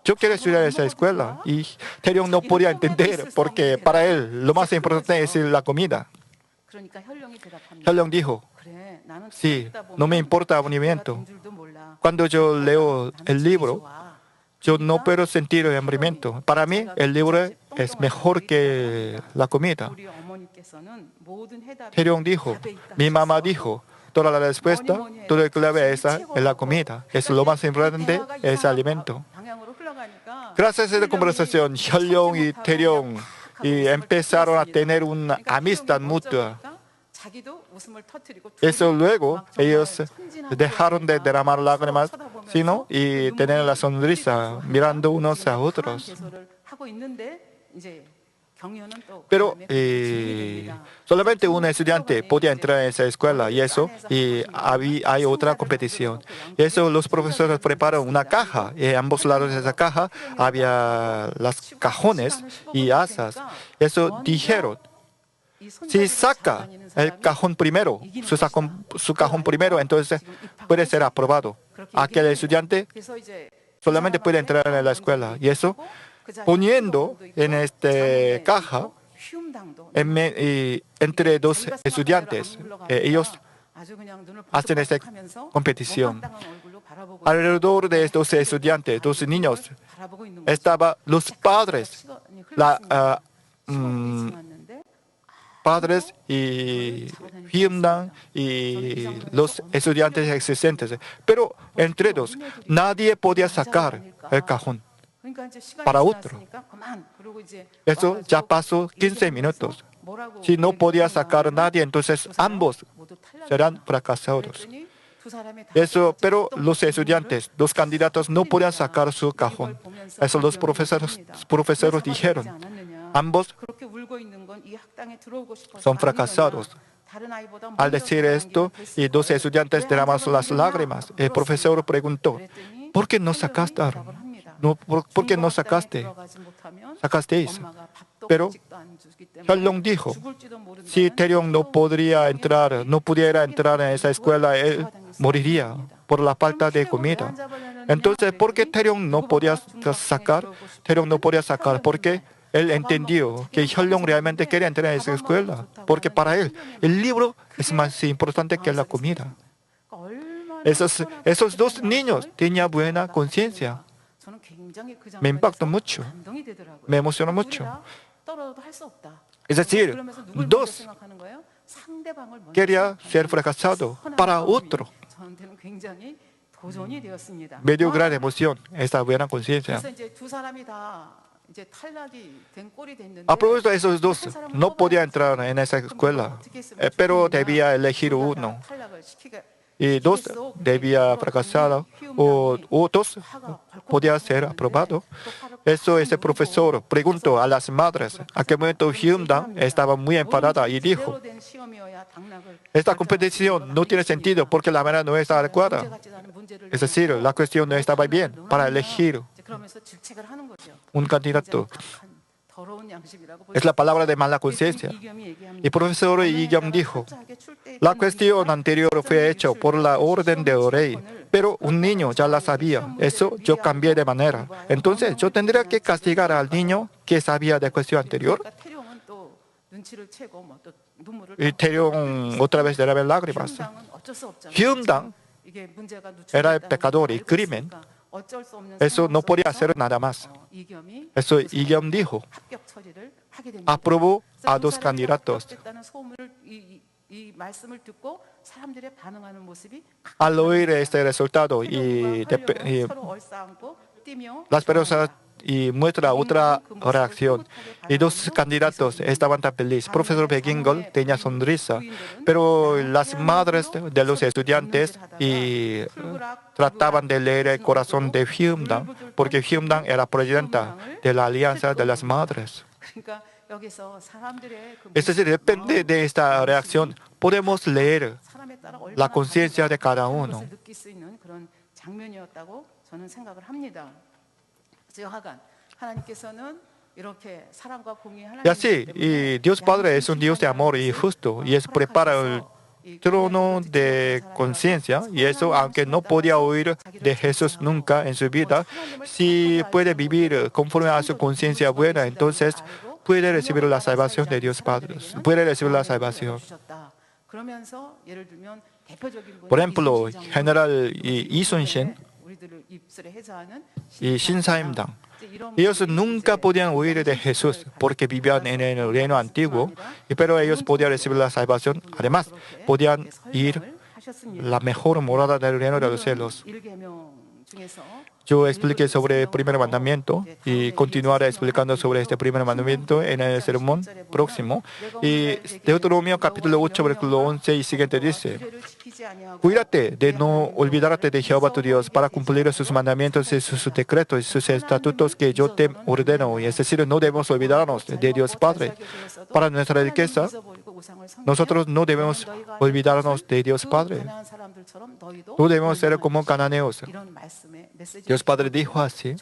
Yo quiero estudiar en esa escuela. Y Taeyong no podía entender, porque para él lo más importante es la comida. Hyolong dijo, sí, no me importa aburrimiento. Cuando yo leo el libro, yo no puedo sentir el aburrimiento. Para mí, el libro es mejor que la comida. Taeyong dijo, mi mamá dijo, toda la respuesta, todo el clave es la comida. Es lo más importante, es el alimento. Gracias a esta conversación, Hyolong y Taeyong empezaron a tener una amistad mutua. Eso luego ellos dejaron de derramar lágrimas, sino y tener la sonrisa mirando unos a otros. Pero solamente un estudiante podía entrar en esa escuela y eso, y hay otra competición. Y eso los profesores prepararon una caja y a ambos lados de esa caja había las cajones y asas. Eso dijeron, si saca el cajón primero, su cajón primero, entonces puede ser aprobado. Aquel estudiante solamente puede entrar en la escuela. Y eso, poniendo en esta caja entre dos estudiantes, ellos hacen esta competición. Alrededor de estos estudiantes, dos niños, estaban los padres, padres y Hyundang y los estudiantes existentes. Pero entre dos, nadie podía sacar el cajón para otro. Eso ya pasó 15 minutos. Si no podía sacar nadie, entonces ambos serán fracasados. Eso, pero los estudiantes, los candidatos no podían sacar su cajón. Eso los profesores dijeron. Ambos son fracasados. Al decir esto, y dos estudiantes derramaron las lágrimas. El profesor preguntó, ¿por qué no sacaste? ¿Por qué no sacasteis? Pero Hyolong dijo, si Taeyong no pudiera entrar en esa escuela, él moriría por la falta de comida. Entonces, ¿por qué Taeyong no podía sacar? Taeyong no podía sacar porque él entendió que Hyolong realmente quería entrar en esa escuela, porque para él el libro es más importante que la comida. Esos dos niños tenían buena conciencia. Me impactó mucho, me emocionó mucho. Es decir, dos quería ser fracasado para otro. Me dio gran emoción esta buena conciencia. A propósito, esos dos no podían entrar en esa escuela, pero debía elegir uno. Y dos debía fracasar o dos podía ser aprobado. Eso el profesor preguntó a las madres. A aquel momento Hyundang estaba muy enfadada y dijo, esta competición no tiene sentido porque la manera no está adecuada. Es decir, la cuestión no estaba bien para elegir un candidato. Es la palabra de mala conciencia. Y el profesor Lee-kyung dijo, la cuestión anterior fue hecha por la orden del rey, pero un niño ya la sabía. Eso yo cambié de manera. Entonces, yo tendría que castigar al niño que sabía de la cuestión anterior. Y Taeyong otra vez derramó lágrimas. Hyundang era el pecador y crimen. Eso no podía hacer nada más. Eso Lee-kyung dijo. Aprobó a dos candidatos. Al oír este resultado las personas muestra otra reacción. Y dos candidatos estaban tan felices. Profesor Baek-in-keul tenía sonrisa, pero las madres de los estudiantes trataban de leer el corazón de Hyundang, porque Hyundang era presidenta de la Alianza de las Madres. Es decir, depende de esta reacción, podemos leer la conciencia de cada uno. 저는 생각을 합니다. 그래서 여하간 하나님께서는 이렇게 사랑과 공의 Y así, y Dios Padre es un Dios de amor y justo, y es prepara el trono de conciencia, y eso, aunque no podía oír de Jesús nunca en su vida, si puede vivir conforme a su conciencia buena, entonces puede recibir la salvación de Dios Padre, puede recibir la salvación. Por ejemplo, general Lee Sun-shin y Shin Sa-im-dang, ellos nunca podían oír de Jesús porque vivían en el reino antiguo, pero ellos podían recibir la salvación. Además, podían ir a la mejor morada del reino de los cielos. Yo expliqué sobre el primer mandamiento y continuaré explicando sobre este primer mandamiento en el sermón próximo. Y Deuteronomio capítulo 8, versículo 11 y siguiente dice: cuídate de no olvidarte de Jehová tu Dios para cumplir sus mandamientos y sus decretos y sus estatutos que yo te ordeno. Y es decir, no debemos olvidarnos de Dios Padre. Para nuestra riqueza, nosotros no debemos olvidarnos de Dios Padre. No debemos ser como cananeos. Dios Padre dijo así.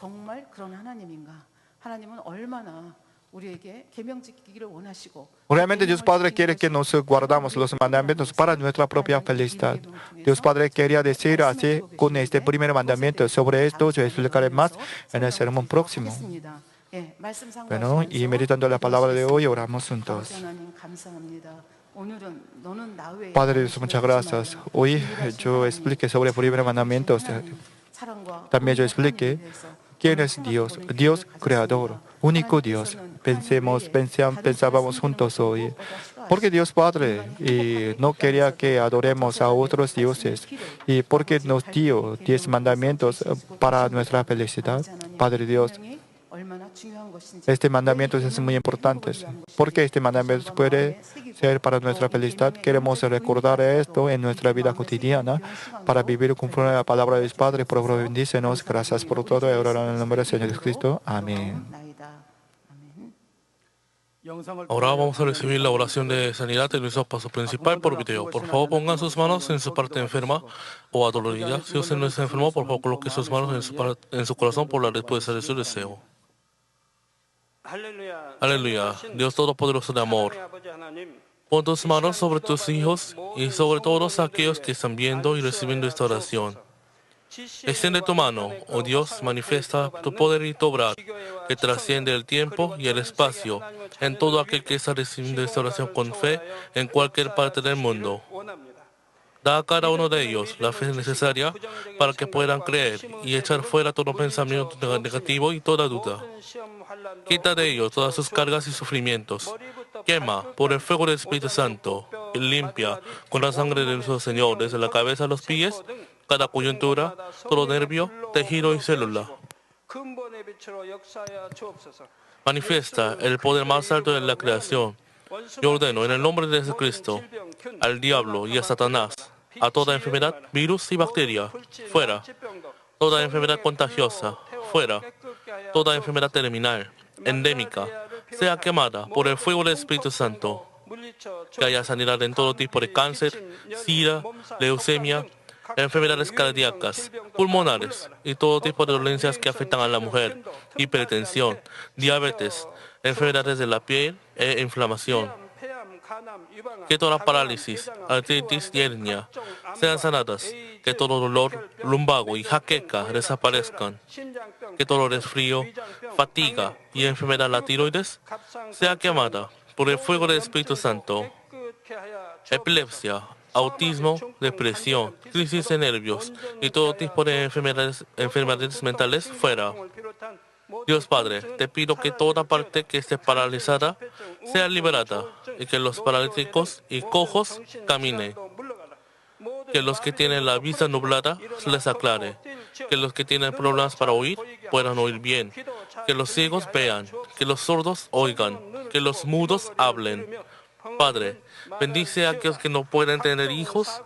Realmente Dios Padre quiere que nos guardamos los mandamientos para nuestra propia felicidad. Dios Padre quería decir así con este primer mandamiento. Sobre esto yo explicaré más en el sermón próximo. Bueno, y meditando la palabra de hoy, oramos juntos. Padre Dios, muchas gracias. Hoy yo expliqué sobre el primer mandamiento. También yo expliqué quién es Dios, Dios creador, único Dios. Pensábamos juntos hoy. Porque Dios Padre no quería que adoremos a otros dioses y porque nos dio 10 mandamientos para nuestra felicidad. Padre Dios, este mandamiento es muy importante. Porque este mandamiento puede ser para nuestra felicidad. Queremos recordar esto en nuestra vida cotidiana para vivir conforme a la palabra de Dios Padre. Por favor, bendícenos. Gracias por todo. Y ahora en el nombre del Señor Jesucristo. Amén. Ahora vamos a recibir la oración de sanidad en nuestro paso principal por video. Por favor, pongan sus manos en su parte enferma o adolorida. Si usted no está enfermo, por favor, coloque sus manos en su corazón por la respuesta de su deseo. Aleluya, Dios Todopoderoso de amor. Pon tus manos sobre tus hijos y sobre todos aquellos que están viendo y recibiendo esta oración. Extiende tu mano, oh Dios, manifiesta tu poder y tu obra que trasciende el tiempo y el espacio en todo aquel que está recibiendo esta oración con fe en cualquier parte del mundo. Da a cada uno de ellos la fe necesaria para que puedan creer y echar fuera todo pensamiento negativo y toda duda. Quita de ellos todas sus cargas y sufrimientos. Quema por el fuego del Espíritu Santo y limpia con la sangre de nuestro Señor desde la cabeza a los pies, cada coyuntura, todo nervio, tejido y célula. Manifiesta el poder más alto de la creación. Yo ordeno en el nombre de Jesucristo al diablo y a Satanás, a toda enfermedad, virus y bacteria, fuera. Toda enfermedad contagiosa, fuera. Toda enfermedad terminal, endémica, sea quemada por el fuego del Espíritu Santo. Que haya sanidad en todo tipo de cáncer, sida, leucemia, enfermedades cardíacas, pulmonares y todo tipo de dolencias que afectan a la mujer, hipertensión, diabetes, enfermedades de la piel e inflamación. Que toda parálisis, artritis y hernia sean sanadas. Que todo dolor, lumbago y jaqueca desaparezcan. Que todo resfrío, fatiga y enfermedad de la tiroides sea quemada por el fuego del Espíritu Santo. Epilepsia, autismo, depresión, crisis de nervios y todo tipo de enfermedades mentales fuera. Dios Padre, te pido que toda parte que esté paralizada sea liberada y que los paralíticos y cojos caminen. Que los que tienen la vista nublada se les aclare. Que los que tienen problemas para oír puedan oír bien. Que los ciegos vean. Que los sordos oigan. Que los mudos hablen. Padre, bendice a aquellos que no pueden tener hijos.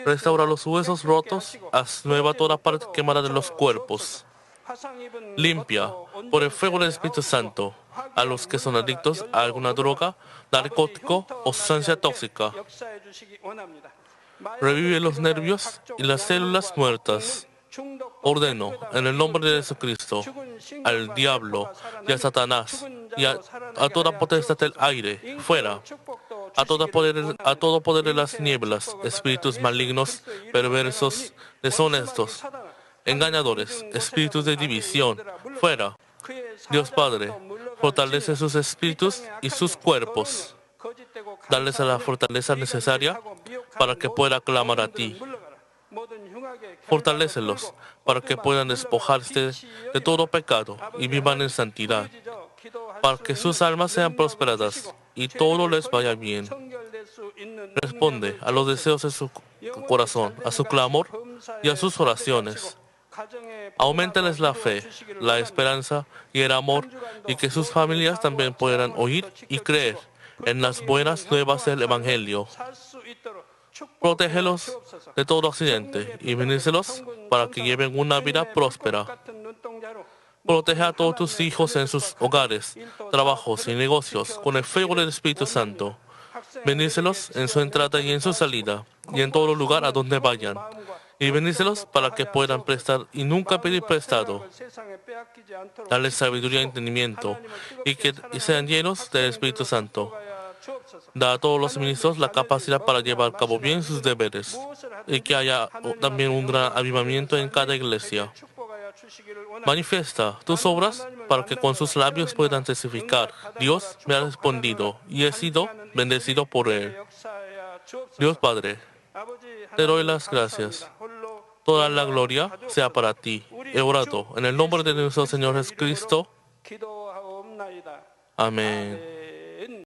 Restaura los huesos rotos. Haz nueva toda parte quemada de los cuerpos. Limpia por el fuego del Espíritu Santo a los que son adictos a alguna droga, narcótico o sustancia tóxica. Revive los nervios y las células muertas. Ordeno en el nombre de Jesucristo al diablo y a Satanás y a toda potestad del aire, fuera, a todo poder de las nieblas, espíritus malignos, perversos, deshonestos, engañadores, espíritus de división, fuera. Dios Padre, fortalece sus espíritus y sus cuerpos. Darles la fortaleza necesaria para que puedan clamar a ti. Fortalécelos para que puedan despojarse de todo pecado y vivan en santidad, para que sus almas sean prosperadas y todo les vaya bien. Responde a los deseos de su corazón, a su clamor y a sus oraciones. Auméntales la fe, la esperanza y el amor, y que sus familias también puedan oír y creer en las buenas nuevas del Evangelio. Protégelos de todo accidente y bendícelos para que lleven una vida próspera. Protege a todos tus hijos en sus hogares, trabajos y negocios con el fuego del Espíritu Santo. Bendícelos en su entrada y en su salida, y en todo lugar a donde vayan. Y bendícelos para que puedan prestar y nunca pedir prestado. Dale sabiduría y entendimiento, y que sean llenos del Espíritu Santo. Da a todos los ministros la capacidad para llevar a cabo bien sus deberes, y que haya también un gran avivamiento en cada iglesia. Manifiesta tus obras para que con sus labios puedan testificar: Dios me ha respondido y he sido bendecido por Él. Dios Padre, te doy las gracias. Toda la gloria sea para ti. He orado en el nombre de nuestro Señor Jesucristo. Amén.